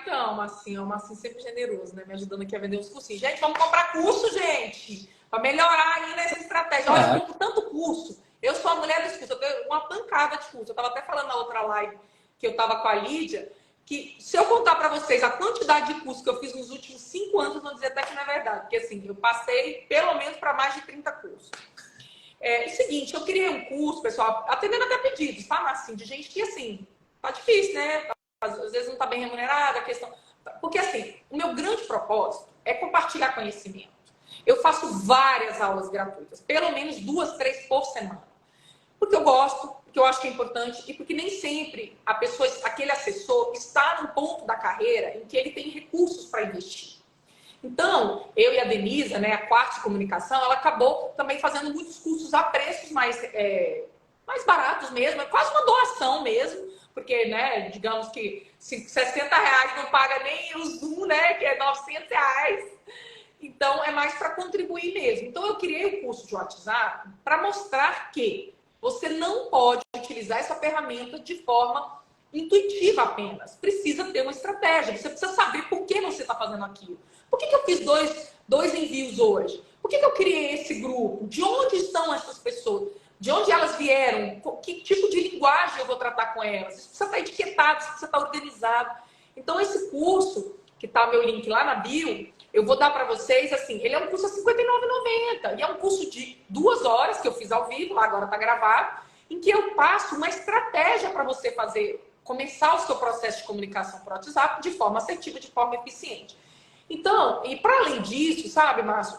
Então, assim, o Marcinho sempre generoso, né? Me ajudando aqui a vender os cursinhos. Gente, vamos comprar curso, gente! Para melhorar aí nessa estratégia. Olha, eu compro tanto curso. Eu sou a mulher dos cursos. Eu tenho uma pancada de curso. Eu estava até falando na outra live que eu estava com a Lídia, que se eu contar para vocês a quantidade de cursos que eu fiz nos últimos 5 anos, eu vou dizer até que não é verdade. Porque, assim, eu passei pelo menos para mais de 30 cursos. É o seguinte, eu criei um curso, pessoal, atendendo até pedidos, tá, Marcinho? De gente que, assim, tá difícil, né? Às vezes não tá bem remunerada, a questão... Porque, assim, o meu grande propósito é compartilhar conhecimento. Eu faço várias aulas gratuitas, pelo menos 2, 3 por semana. Porque eu gosto, porque eu acho que é importante e porque nem sempre a pessoa, aquele assessor está num ponto da carreira em que ele tem recursos para investir. Então, eu e a Denisa, né, a Quartz Comunicação, ela acabou também fazendo muitos cursos a preços mais baratos mesmo, é quase uma doação mesmo, porque, né, digamos que R$60 não paga nem o Zoom, né, que é R$900. Então, é mais para contribuir mesmo. Então, eu criei o curso de WhatsApp para mostrar que você não pode utilizar essa ferramenta de forma intuitiva apenas. Precisa ter uma estratégia. Você precisa saber por que você está fazendo aquilo. Por que eu fiz dois envios hoje? Por que eu criei esse grupo? De onde estão essas pessoas? De onde elas vieram? Que tipo de linguagem eu vou tratar com elas? Isso precisa estar etiquetado, isso precisa estar organizado. Então, esse curso, que está meu link lá na bio, eu vou dar para vocês, assim, ele é um curso a R$59,90. E é um curso de 2 horas, que eu fiz ao vivo, lá agora está gravado, em que eu passo uma estratégia para você começar o seu processo de comunicação por WhatsApp de forma assertiva, de forma eficiente. Então, e para além disso, sabe, Márcio,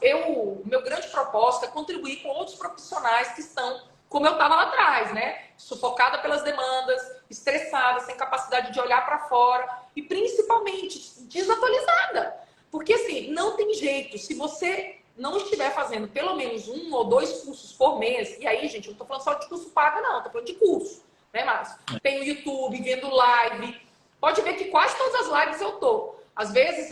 meu grande propósito é contribuir com outros profissionais que estão, como eu estava lá atrás, né? Sufocada pelas demandas, estressada, sem capacidade de olhar para fora e principalmente desatualizada. Porque assim, não tem jeito, se você não estiver fazendo pelo menos 1 ou 2 cursos por mês, e aí, gente, eu não estou falando só de curso pago, não, estou falando de curso, né, Márcio? Tem o YouTube, vendo live, pode ver que quase todas as lives eu tô. Às vezes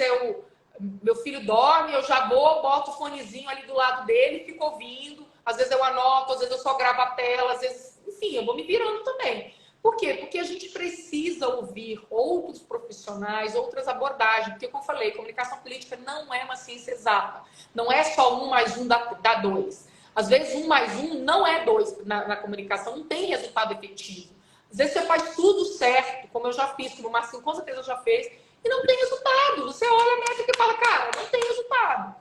meu filho dorme, eu já vou, boto o fonezinho ali do lado dele e fico ouvindo. Às vezes eu anoto, às vezes eu só gravo a tela, às vezes, enfim, eu vou me virando também. Por quê? Porque a gente precisa ouvir outros profissionais, outras abordagens. Porque, como eu falei, comunicação política não é uma ciência exata. Não é só 1 mais 1 dá 2. Às vezes 1 mais 1 não é 2 na comunicação, não tem resultado efetivo. Às vezes você faz tudo certo, como eu já fiz, como o Marcinho com certeza já fez, e não tem resultado. Você olha a métrica e fala, cara, não tem resultado.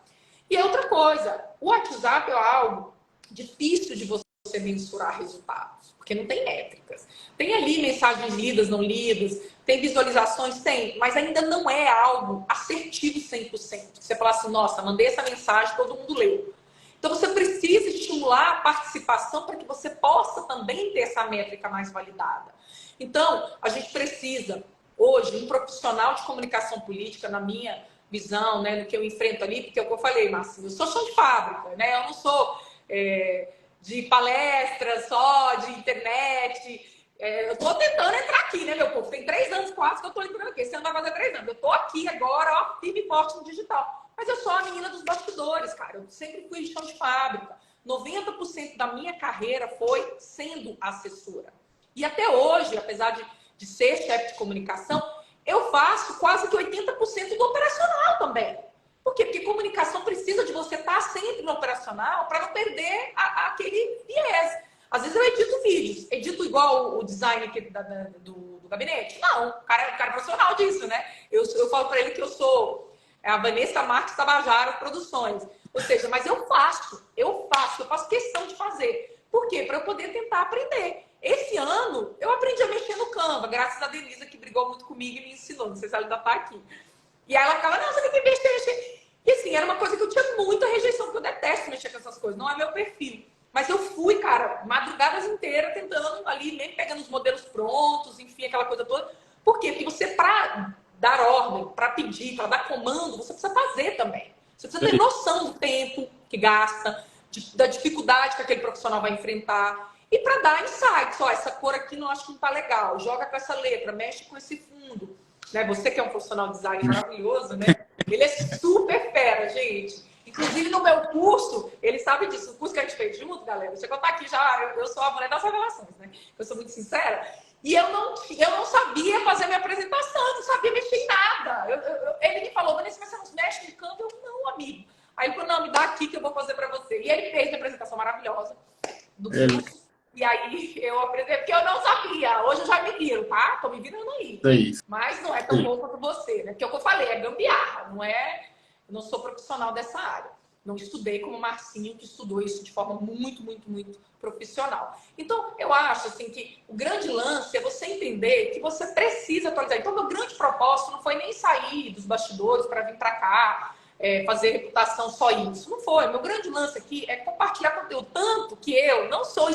E é outra coisa, o WhatsApp é algo difícil de você mensurar resultados, porque não tem métricas. Tem ali mensagens lidas, não lidas, tem visualizações, tem, mas ainda não é algo assertivo 100%. Você fala assim, nossa, mandei essa mensagem, todo mundo leu. Então você precisa estimular a participação para que você possa também ter essa métrica mais validada. Então, a gente precisa, hoje, um profissional de comunicação política, na minha visão, né, no que eu enfrento ali, porque é o que eu falei, Marcinho, eu sou chão de fábrica, né? Eu não sou de palestras só, de internet. Eu tô tentando entrar aqui, né, meu povo? Tem 3 anos quase que eu tô entrando aqui. Esse ano vai fazer 3 anos. Eu tô aqui agora, ó, firme e forte no digital. Mas eu sou a menina dos bastidores, cara. Eu sempre fui de chão de fábrica. 90% da minha carreira foi sendo assessora. E até hoje, apesar de ser chefe de comunicação, eu faço quase que 80% do operacional também. Por quê? Porque comunicação precisa de você estar sempre no operacional para não perder aquele viés. Às vezes eu edito vídeos, edito igual o design aqui do gabinete. Não, o cara é profissional disso, né? Eu falo para ele que eu sou a Vanessa Marques Tabajara Produções. Ou seja, mas eu faço questão de fazer. Por quê? Para eu poder tentar aprender. Esse ano, eu aprendi a mexer no Canva, graças a Denisa, que brigou muito comigo e me ensinou. Não sei se ela ainda está aqui. E aí ela ficava, não, você tem que mexer. E assim, era uma coisa que eu tinha muita rejeição, porque eu detesto mexer com essas coisas. Não é meu perfil. Mas eu fui, cara, madrugadas inteiras tentando ali, nem pegando os modelos prontos, enfim, aquela coisa toda. Por quê? Porque você, para dar ordem, para pedir, para dar comando, você precisa fazer também. Você precisa ter noção do tempo que gasta, da dificuldade que aquele profissional vai enfrentar. E para dar insights, ó, essa cor aqui não acho que não tá legal, joga com essa letra, mexe com esse fundo. Né? Você que é um profissional de design maravilhoso, né? Ele é super fera, gente. Inclusive, no meu curso, ele sabe disso. O curso que a gente fez junto, galera, chegou a estar aqui já, eu sou a mulher das revelações, né? Eu sou muito sincera. E eu não sabia fazer minha apresentação, eu não sabia mexer em nada. Ele me falou, Vanessa, mas você não mexe no canto? Eu, não, amigo. Aí ele falou, não, me dá aqui que eu vou fazer para você. E ele fez a apresentação maravilhosa do curso. E aí eu aprendi, porque eu não sabia. Hoje eu já me viro, tá? Tô me virando aí. É isso. Mas não é tão bom quanto você, né? Porque o que eu falei é gambiarra, não é... Eu não sou profissional dessa área. Não estudei como o Marcinho, que estudou isso de forma muito, muito, muito profissional. Então, eu acho assim que o grande lance é você entender que você precisa atualizar. Então, meu grande propósito não foi nem sair dos bastidores para vir para cá, fazer reputação, só isso. Não foi. Meu grande lance aqui é compartilhar conteúdo. Tanto que eu não sou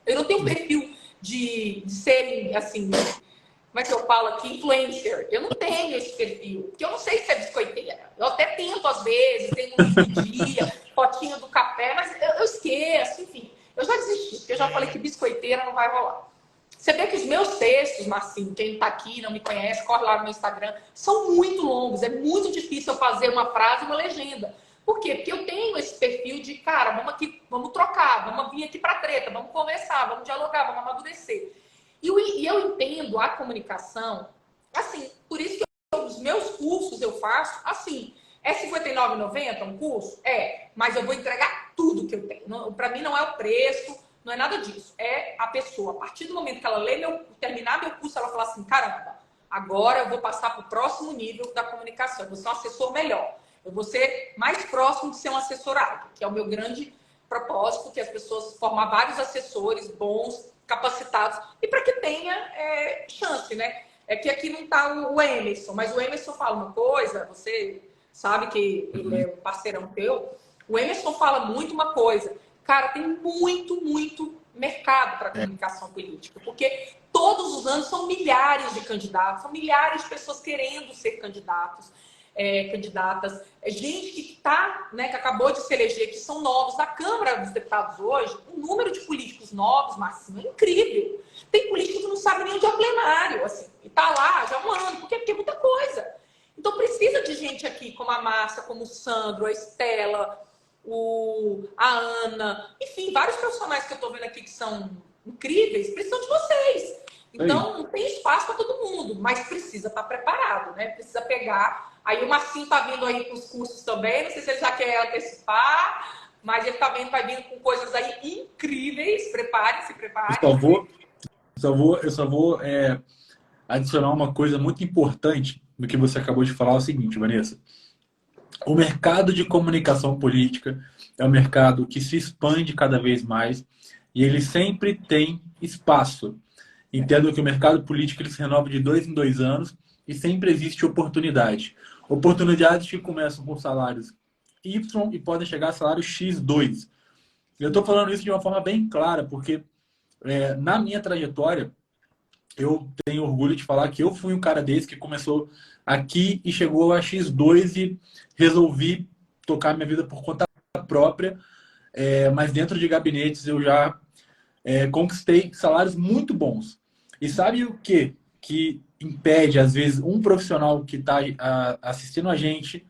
Eu não tenho perfil de ser, assim, como é que eu falo aqui? Influencer. Eu não tenho esse perfil, porque eu não sei se é biscoiteira. Eu até tento às vezes, tenho um livro do dia, fotinho do café, mas eu esqueço, enfim. Eu já desisti, porque eu já falei que biscoiteira não vai rolar. Você vê que os meus textos, Marcinho, quem tá aqui não me conhece, corre lá no meu Instagram, são muito longos. É muito difícil eu fazer uma frase e uma legenda. Por quê? Porque eu tenho esse perfil de, cara, vamos aqui, vamos trocar, vamos vir aqui pra treta, vamos conversar, vamos dialogar, vamos amadurecer. E eu entendo a comunicação, assim, por isso que os meus cursos eu faço assim. É R$59,90 um curso? É, mas eu vou entregar tudo que eu tenho. Para mim não é o preço, não é nada disso. É a pessoa. A partir do momento que ela terminar meu curso, ela fala assim, caramba, agora eu vou passar para o próximo nível da comunicação. Eu vou ser um assessor melhor. Eu vou ser mais próximo de ser um assessorado, que é o meu grande propósito, que as pessoas formar vários assessores bons, capacitados, e para que tenha chance, né? É que aqui não está o Emerson, mas o Emerson fala uma coisa, você sabe que ele é um parceirão teu, o Emerson fala muito uma coisa, cara, tem muito mercado para comunicação política, porque todos os anos são milhares de candidatos, são milhares de pessoas querendo ser candidatos, candidatas, gente que está, né, que acabou de se eleger, que são novos. Na Câmara dos Deputados hoje, o número de políticos novos, Marcinho, é incrível. Tem político que não sabe nem onde é o plenário, assim, e está lá já há um ano, porque é muita coisa. Então precisa de gente aqui, como a Márcia, como o Sandro, a Estela, a Ana, enfim, vários profissionais que eu estou vendo aqui que são incríveis, precisam de vocês. Então, não tem espaço para todo mundo, mas precisa estar preparado, né? Precisa pegar. Aí o Marcinho está vindo aí com os cursos também, não sei se ele já quer antecipar, mas ele também vai vindo com coisas aí incríveis. Prepare-se, prepare. Eu só vou adicionar uma coisa muito importante no que você acabou de falar, é o seguinte, Vanessa. O mercado de comunicação política é um mercado que se expande cada vez mais e ele sempre tem espaço. Entendo que o mercado político ele se renova de 2 em 2 anos e sempre existe oportunidade. Oportunidades que começam com salários Y e podem chegar a salário X2. Eu estou falando isso de uma forma bem clara, porque na minha trajetória, eu tenho orgulho de falar que eu fui um cara desse que começou aqui e chegou a X2 e resolvi tocar minha vida por conta própria, mas dentro de gabinetes eu já conquistei salários muito bons. E sabe o que impede, às vezes, um profissional que está assistindo a gente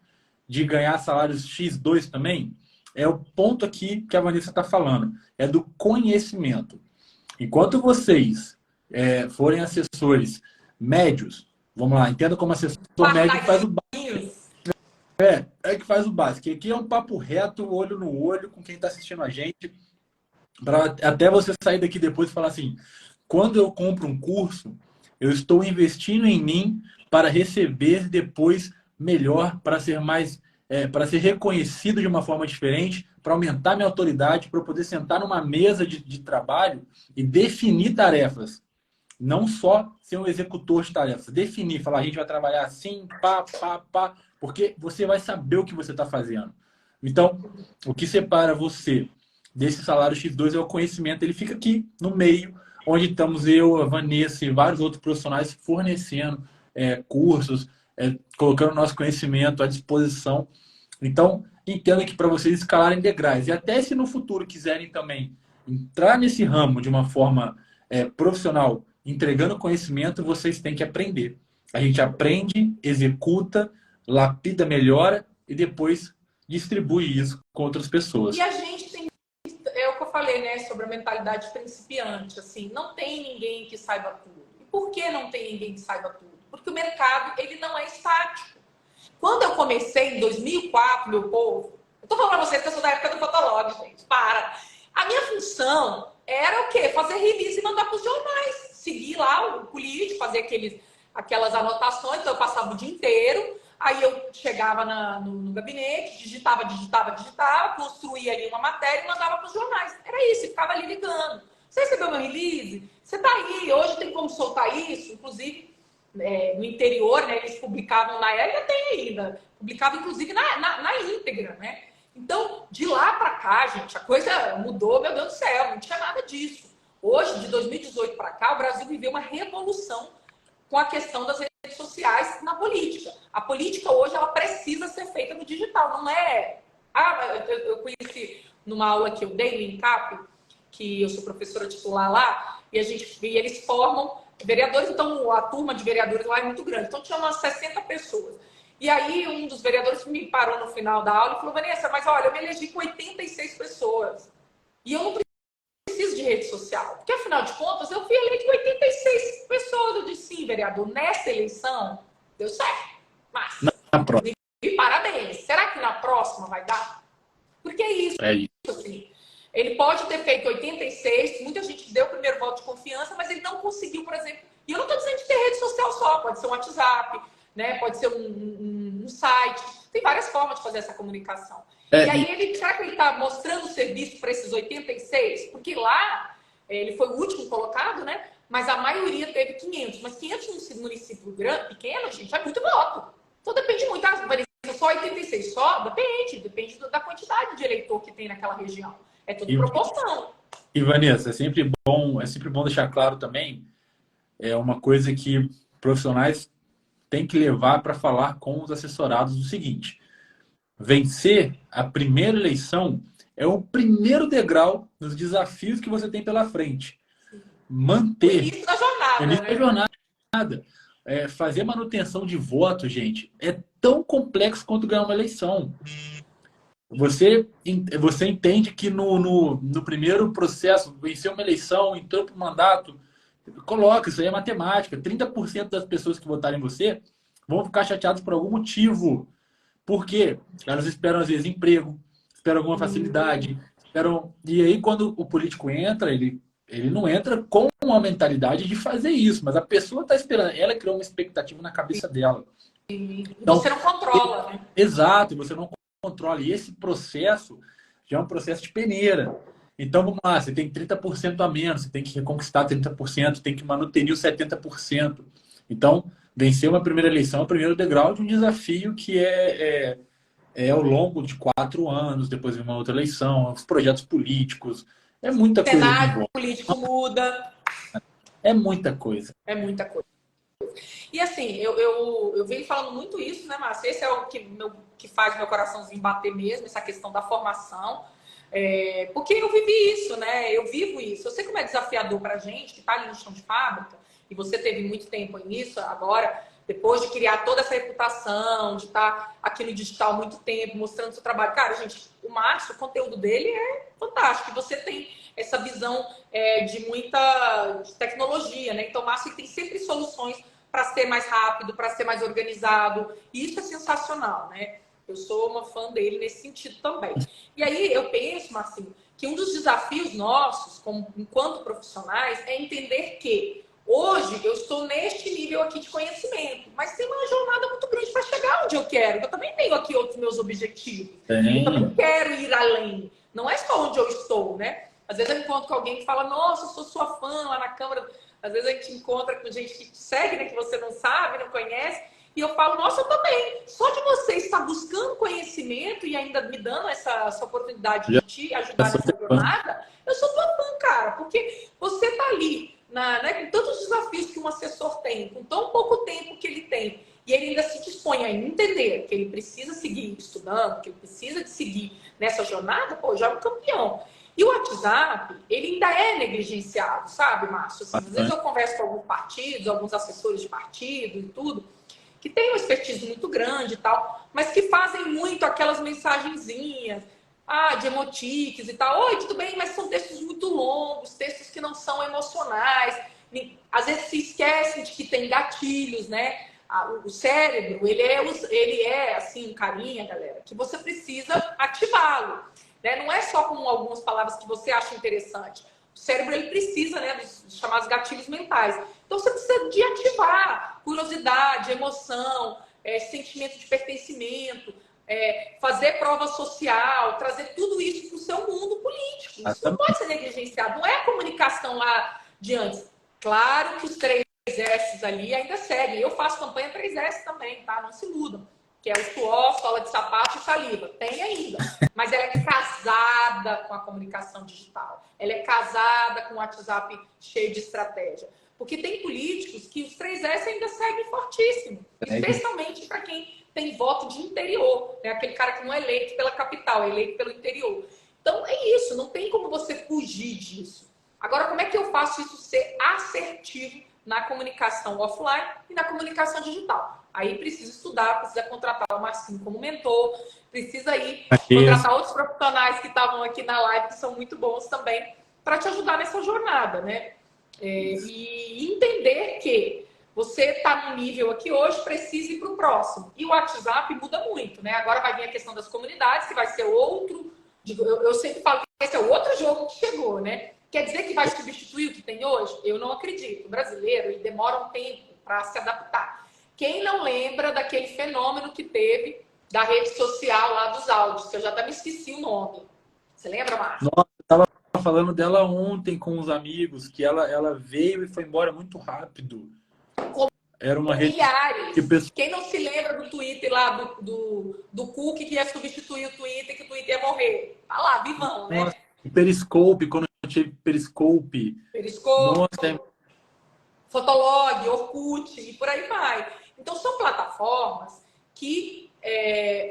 de ganhar salários X2 também? É o ponto aqui que a Vanessa está falando. É do conhecimento. Enquanto vocês forem assessores médios, vamos lá, entenda como assessor médio que faz o básico. Que faz o básico. Aqui é um papo reto, olho no olho, com quem está assistindo a gente, para até você sair daqui depois e falar assim, quando eu compro um curso, eu estou investindo em mim para receber depois melhor, para ser mais, para ser reconhecido de uma forma diferente, para aumentar minha autoridade, para eu poder sentar numa mesa de trabalho e definir tarefas. Não só ser um executor de tarefas, definir, falar, a gente vai trabalhar assim, pá, porque você vai saber o que você está fazendo. Então, o que separa você desse salário X2 é o conhecimento. Ele fica aqui no meio, onde estamos eu, a Vanessa e vários outros profissionais fornecendo cursos, colocando nosso conhecimento à disposição. Então, entenda que para vocês escalarem degraus, e até se no futuro quiserem também entrar nesse ramo de uma forma profissional, entregando conhecimento, vocês têm que aprender. A gente aprende, executa, lapida, melhora e depois distribui isso com outras pessoas. E a gente tem, é o que eu falei, né, sobre a mentalidade principiante, assim, não tem ninguém que saiba tudo. E por que não tem ninguém que saiba tudo? Porque o mercado, ele não é estático. Quando eu comecei em 2004, meu povo, eu tô falando pra vocês que eu sou da época do Fotolog, gente, para. A minha função era o quê? Fazer release e mandar pros jornais. Seguir lá o político, fazer aquelas anotações, então eu passava o dia inteiro. Aí eu chegava no gabinete, digitava, construía ali uma matéria e mandava para os jornais. Era isso, ficava ali ligando. Você recebeu meu release? Você tá aí, hoje tem como soltar isso? Inclusive, no interior, né, eles publicavam na época, tem ainda. Publicava, inclusive, na íntegra, né? Então, de lá para cá, gente, a coisa mudou, meu Deus do céu, não tinha nada disso. Hoje, de 2018 para cá, o Brasil viveu uma revolução com a questão das redes sociais na política. A política hoje ela precisa ser feita no digital, não é... eu conheci numa aula que eu dei no INCAP, que eu sou professora titular lá, e eles formam vereadores, então a turma de vereadores lá é muito grande, então tinha umas 60 pessoas. E aí um dos vereadores me parou no final da aula e falou, Vanessa, mas olha, eu me elegi com 86 pessoas, e eu não preciso de rede social, porque afinal de contas eu fui eleito com 86 pessoas. Eu disse, sim, vereador, nessa eleição deu certo, mas e parabéns. Será que na próxima vai dar? Porque é isso. É isso. Assim, ele pode ter feito 86, muita gente deu o primeiro voto de confiança, mas ele não conseguiu, por exemplo. E eu não estou dizendo de ter rede social só, pode ser um WhatsApp, né? Pode ser um site. Tem várias formas de fazer essa comunicação. E aí, será que ele está mostrando o serviço para esses 86? Porque lá, ele foi o último colocado, né? Mas a maioria teve 500. Mas 500 num município grande, pequeno, gente, é muito voto. Então depende muito. Só 86? Só? Depende da quantidade de eleitor que tem naquela região. É tudo proporção. E, Vanessa, é sempre bom deixar claro também, é uma coisa que profissionais têm que levar para falar com os assessorados o seguinte: vencer a primeira eleição é o primeiro degrau dos desafios que você tem pela frente. Manter. O início da jornada. O início da jornada. Fazer manutenção de voto, gente, é tão complexo quanto ganhar uma eleição. Você entende que no primeiro processo, vencer uma eleição, entrou para o mandato, coloca, isso aí é matemática. 30% das pessoas que votarem em você vão ficar chateadas por algum motivo. Por quê? Elas esperam, às vezes, emprego, esperam alguma facilidade, esperam... E aí, quando o político entra, ele não entra com uma mentalidade de fazer isso, mas a pessoa está esperando, ela criou uma expectativa na cabeça dela. Então, você não controla, né? Exato, você não controla. E esse processo já é um processo de peneira. Então, vamos lá, você tem 30% a menos, você tem que reconquistar 30%, tem que manter os 70%. Então, vencer uma primeira eleição é o primeiro degrau de um desafio que é ao longo de 4 anos, depois de uma outra eleição, os projetos políticos, é muita coisa. O cenário político muda. É muita coisa. É muita coisa. E assim, eu venho falando muito isso, né, Márcio? Esse é o que faz meu coraçãozinho bater mesmo, essa questão da formação. Porque eu vivi isso, né? Eu vivo isso. Eu sei como é desafiador pra gente que tá ali no chão de fábrica, e você teve muito tempo nisso, agora, depois de criar toda essa reputação, de estar aqui no digital há muito tempo, mostrando seu trabalho. Cara, gente, o Márcio, o conteúdo dele é fantástico. E você tem essa visão de muita tecnologia, né? Então, o Márcio tem sempre soluções para ser mais rápido, para ser mais organizado. E isso é sensacional, né? Eu sou uma fã dele nesse sentido também. E aí eu penso, Marcinho, que um dos desafios nossos, enquanto profissionais, é entender que hoje eu estou neste nível aqui de conhecimento, mas tem uma jornada muito grande para chegar onde eu quero. Eu também tenho aqui outros meus objetivos. Eu também quero ir além. Não é só onde eu estou, né? Às vezes eu encontro com alguém que fala, nossa, eu sou sua fã lá na Câmara. Às vezes a gente encontra com gente que te segue, né, que você não sabe, não conhece. E eu falo, nossa, eu também. Só de você estar buscando conhecimento e ainda me dando essa oportunidade de te ajudar nessa jornada, eu sou tua fã, cara. Porque você tá ali, né, com tantos desafios que um assessor tem, com tão pouco tempo que ele tem, e ele ainda se dispõe a entender que ele precisa seguir estudando, que ele precisa de seguir nessa jornada, pô, já é um campeão. E o WhatsApp, ele ainda é negligenciado, sabe, Márcio? Assim, às vezes eu converso com alguns partidos, alguns assessores de partido e tudo, que tem uma expertise muito grande e tal, mas que fazem muito aquelas mensagenzinhas, de emotiques e tal. Oi, tudo bem? Mas são textos muito longos, textos que não são emocionais. Às vezes se esquecem de que tem gatilhos, né? O cérebro, ele é assim, um carinha, galera, que você precisa ativá-lo. Né? Não é só com algumas palavras que você acha interessante. O cérebro, ele precisa, né, dos chamados gatilhos mentais. Então, você precisa de ativar curiosidade, emoção, sentimento de pertencimimento, fazer prova social, trazer tudo isso para o seu mundo político. Isso não pode ser negligenciado. Não é a comunicação lá de antes. Claro que os 3 S's ali ainda seguem. Eu faço campanha 3S também, tá? Não se mudam. que é o suor, sola de sapato e saliva. Tem ainda. Mas ela é casada com a comunicação digital. Ela é casada com o WhatsApp cheio de estratégia. Porque tem políticos que os 3S ainda seguem fortíssimo. Especialmente para quem tem voto de interior. Né? Aquele cara que não é eleito pela capital, é eleito pelo interior. Então, é isso. Não tem como você fugir disso. Agora, como é que eu faço isso ser assertivo na comunicação offline e na comunicação digital? Aí precisa estudar, precisa contratar o Marcinho como mentor, precisa aí contratar outros profissionais que estavam aqui na live, que são muito bons também, para te ajudar nessa jornada, né? E entender que você está num nível aqui hoje, precisa ir para o próximo. E o WhatsApp muda muito, né? Agora vai vir a questão das comunidades, que vai ser outro... Eu sempre falo que esse é outro jogo que chegou, né? Quer dizer que vai substituir o que tem hoje? Eu não acredito. O brasileiro, ele demora um tempo para se adaptar. Quem não lembra daquele fenômeno que teve da rede social lá dos áudios? Que eu já até me esqueci o nome. Você lembra, Márcio? Nossa, eu estava falando dela ontem com os amigos, que ela veio e foi embora muito rápido. Era uma rede... Quem não se lembra do Twitter lá, do Cook que ia substituir o Twitter, que o Twitter ia morrer? Tá lá, vivão, né? Nossa, Periscope, quando eu tive Periscope. Nossa, Fotolog, Orkut e por aí vai. Então, são plataformas que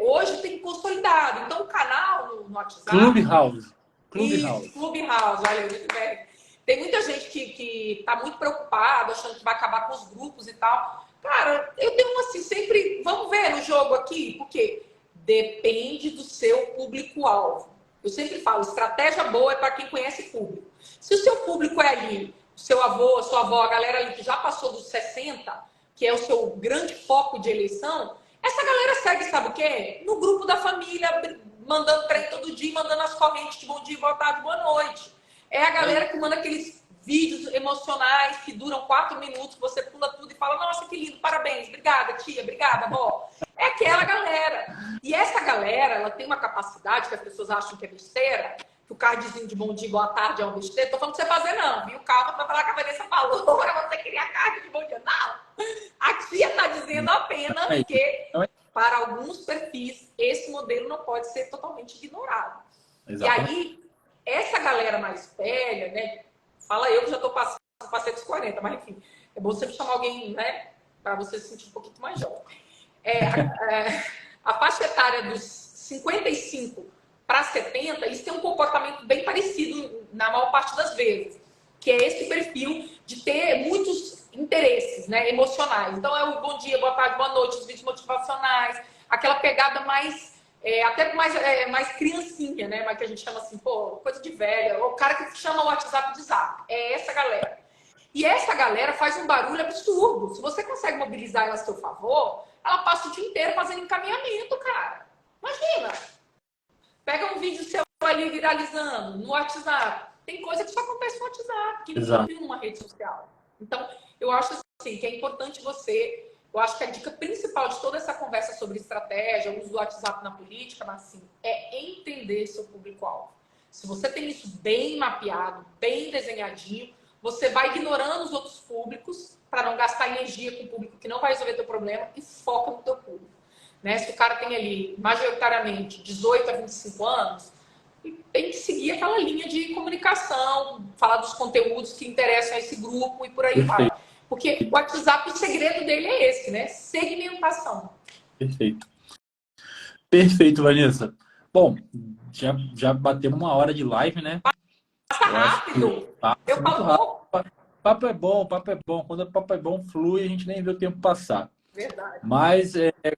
hoje tem consolidado. Então, o canal no WhatsApp... Clubhouse. Clubhouse, olha, muito bem. Tem muita gente que tá muito preocupada, achando que vai acabar com os grupos e tal. Cara, eu tenho assim, sempre... Vamos ver no jogo aqui, porque depende do seu público-alvo. Eu sempre falo, estratégia boa é para quem conhece público. Se o seu público é ali, o seu avô, a sua avó, a galera ali que já passou dos 60, que é o seu grande foco de eleição, essa galera segue, sabe o quê? No grupo da família, mandando trem todo dia, mandando as correntes de bom dia, boa tarde, boa noite. É a galera que manda aqueles vídeos emocionais que duram 4 minutos, você pula tudo e fala, nossa, que lindo, parabéns, obrigada, tia, obrigada, vó. É aquela galera. E essa galera, ela tem uma capacidade que as pessoas acham que é besteira, que o cardzinho de bom dia, boa tarde é uma besteira. Tô falando pra você fazer, não, viu? Calma pra falar que a Vanessa falou, você queria card de bom dia. Não! A tia tá dizendo apenas que, para alguns perfis, esse modelo não pode ser totalmente ignorado. Exatamente. E aí, essa galera mais velha, né? Fala eu que já tô passei dos 40, mas enfim, é bom sempre chamar alguém, né? Para você se sentir um pouquinho mais jovem. A faixa etária dos 55 para 70, eles têm um comportamento bem parecido na maior parte das vezes, que é esse perfil de ter muitos interesses, né, emocionais. Então é o bom dia, boa tarde, boa noite, os vídeos motivacionais, aquela pegada mais até mais criancinha, né, mas que a gente chama assim, pô, coisa de velha, o cara que chama o WhatsApp de zap, é essa galera. E essa galera faz um barulho absurdo. Se você consegue mobilizar ela a seu favor, ela passa o dia inteiro fazendo encaminhamento, cara. Imagina. Pega um vídeo seu ali viralizando no WhatsApp. Tem coisa que só acontece no WhatsApp, que ninguém viu numa rede social. Então, eu acho assim, que é importante você... Eu acho que a dica principal de toda essa conversa sobre estratégia, o uso do WhatsApp na política, mas assim, é entender seu público-alvo. Se você tem isso bem mapeado, bem desenhadinho, você vai ignorando os outros públicos para não gastar energia com o público que não vai resolver teu problema e foca no teu público. Né? Se o cara tem ali, majoritariamente, 18 a 25 anos, tem que seguir aquela linha de comunicação, falar dos conteúdos que interessam a esse grupo e por aí vai. Porque o WhatsApp, o segredo dele é esse, né? Segmentação. Perfeito. Perfeito, Vanessa. Bom, já batemos 1 hora de live, né? Passa rápido. Eu falo pouco. Papo é bom. Quando o papo é bom, flui, a gente nem vê o tempo passar. Verdade. Mas,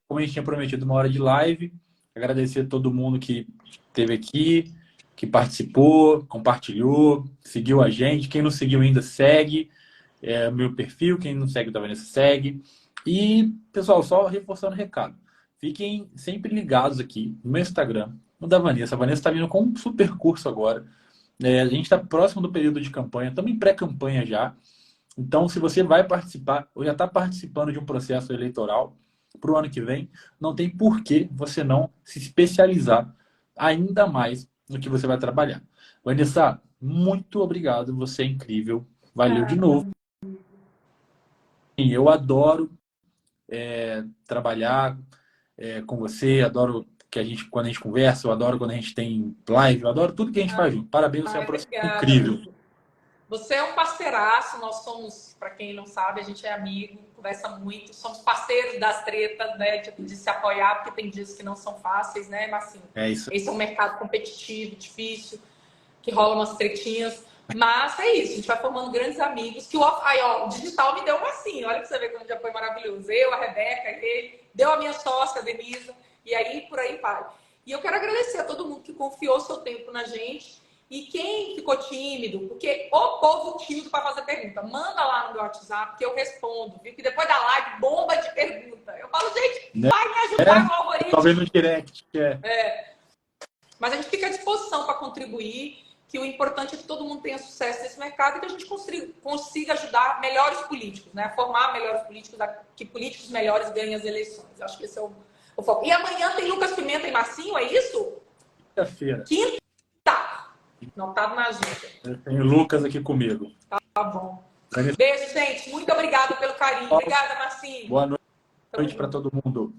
como a gente tinha prometido 1 hora de live, agradecer a todo mundo que esteve aqui, que participou, compartilhou, seguiu a gente. Quem não seguiu ainda, segue. Meu perfil, quem não segue da Vanessa, segue. E, pessoal, só reforçando o recado. Fiquem sempre ligados aqui no meu Instagram, no da Vanessa. A Vanessa está vindo com um super curso agora. A gente está próximo do período de campanha, estamos em pré-campanha já. Então, se você vai participar ou já está participando de um processo eleitoral para o ano que vem, não tem por que você não se especializar ainda mais no que você vai trabalhar. Vanessa, muito obrigado. Você é incrível. Valeu de novo. Eu adoro trabalhar com você, adoro que quando a gente conversa, eu adoro quando a gente tem live, eu adoro tudo que a gente faz junto. Parabéns, você é uma profissional Obrigada, incrível. amigo. Você é um parceiraço, nós somos, para quem não sabe, a gente é amigo, conversa muito, somos parceiros das tretas, né, de se apoiar, porque tem dias que não são fáceis, né, Marcinho? É isso. Esse é um mercado competitivo, difícil, que rola umas tretinhas, mas é isso, a gente vai formando grandes amigos, que o digital me deu um assim, olha pra você ver como já foi maravilhoso. Eu, a Rebeca, ele, deu a minha sócia, a Denisa, e aí por aí vai. E eu quero agradecer a todo mundo que confiou seu tempo na gente. E quem ficou tímido, porque o povo tímido para fazer pergunta, manda lá no meu WhatsApp que eu respondo, viu? Que depois da live, bomba de pergunta. Eu falo, gente, vai me ajudar no algoritmo. Talvez no direct. Mas a gente fica à disposição para contribuir, que o importante é que todo mundo tenha sucesso nesse mercado e que a gente consiga ajudar melhores políticos, né? Formar melhores políticos, que políticos melhores ganhem as eleições. Eu acho que esse é o foco. E amanhã tem Lucas Pimenta e Marcinho, é isso? Quinta-feira. Quinta. Notado na agenda. Tem o Lucas aqui comigo. Tá bom. Beijo, gente. Muito obrigada pelo carinho. Obrigada, Marcinho. Boa noite para todo mundo.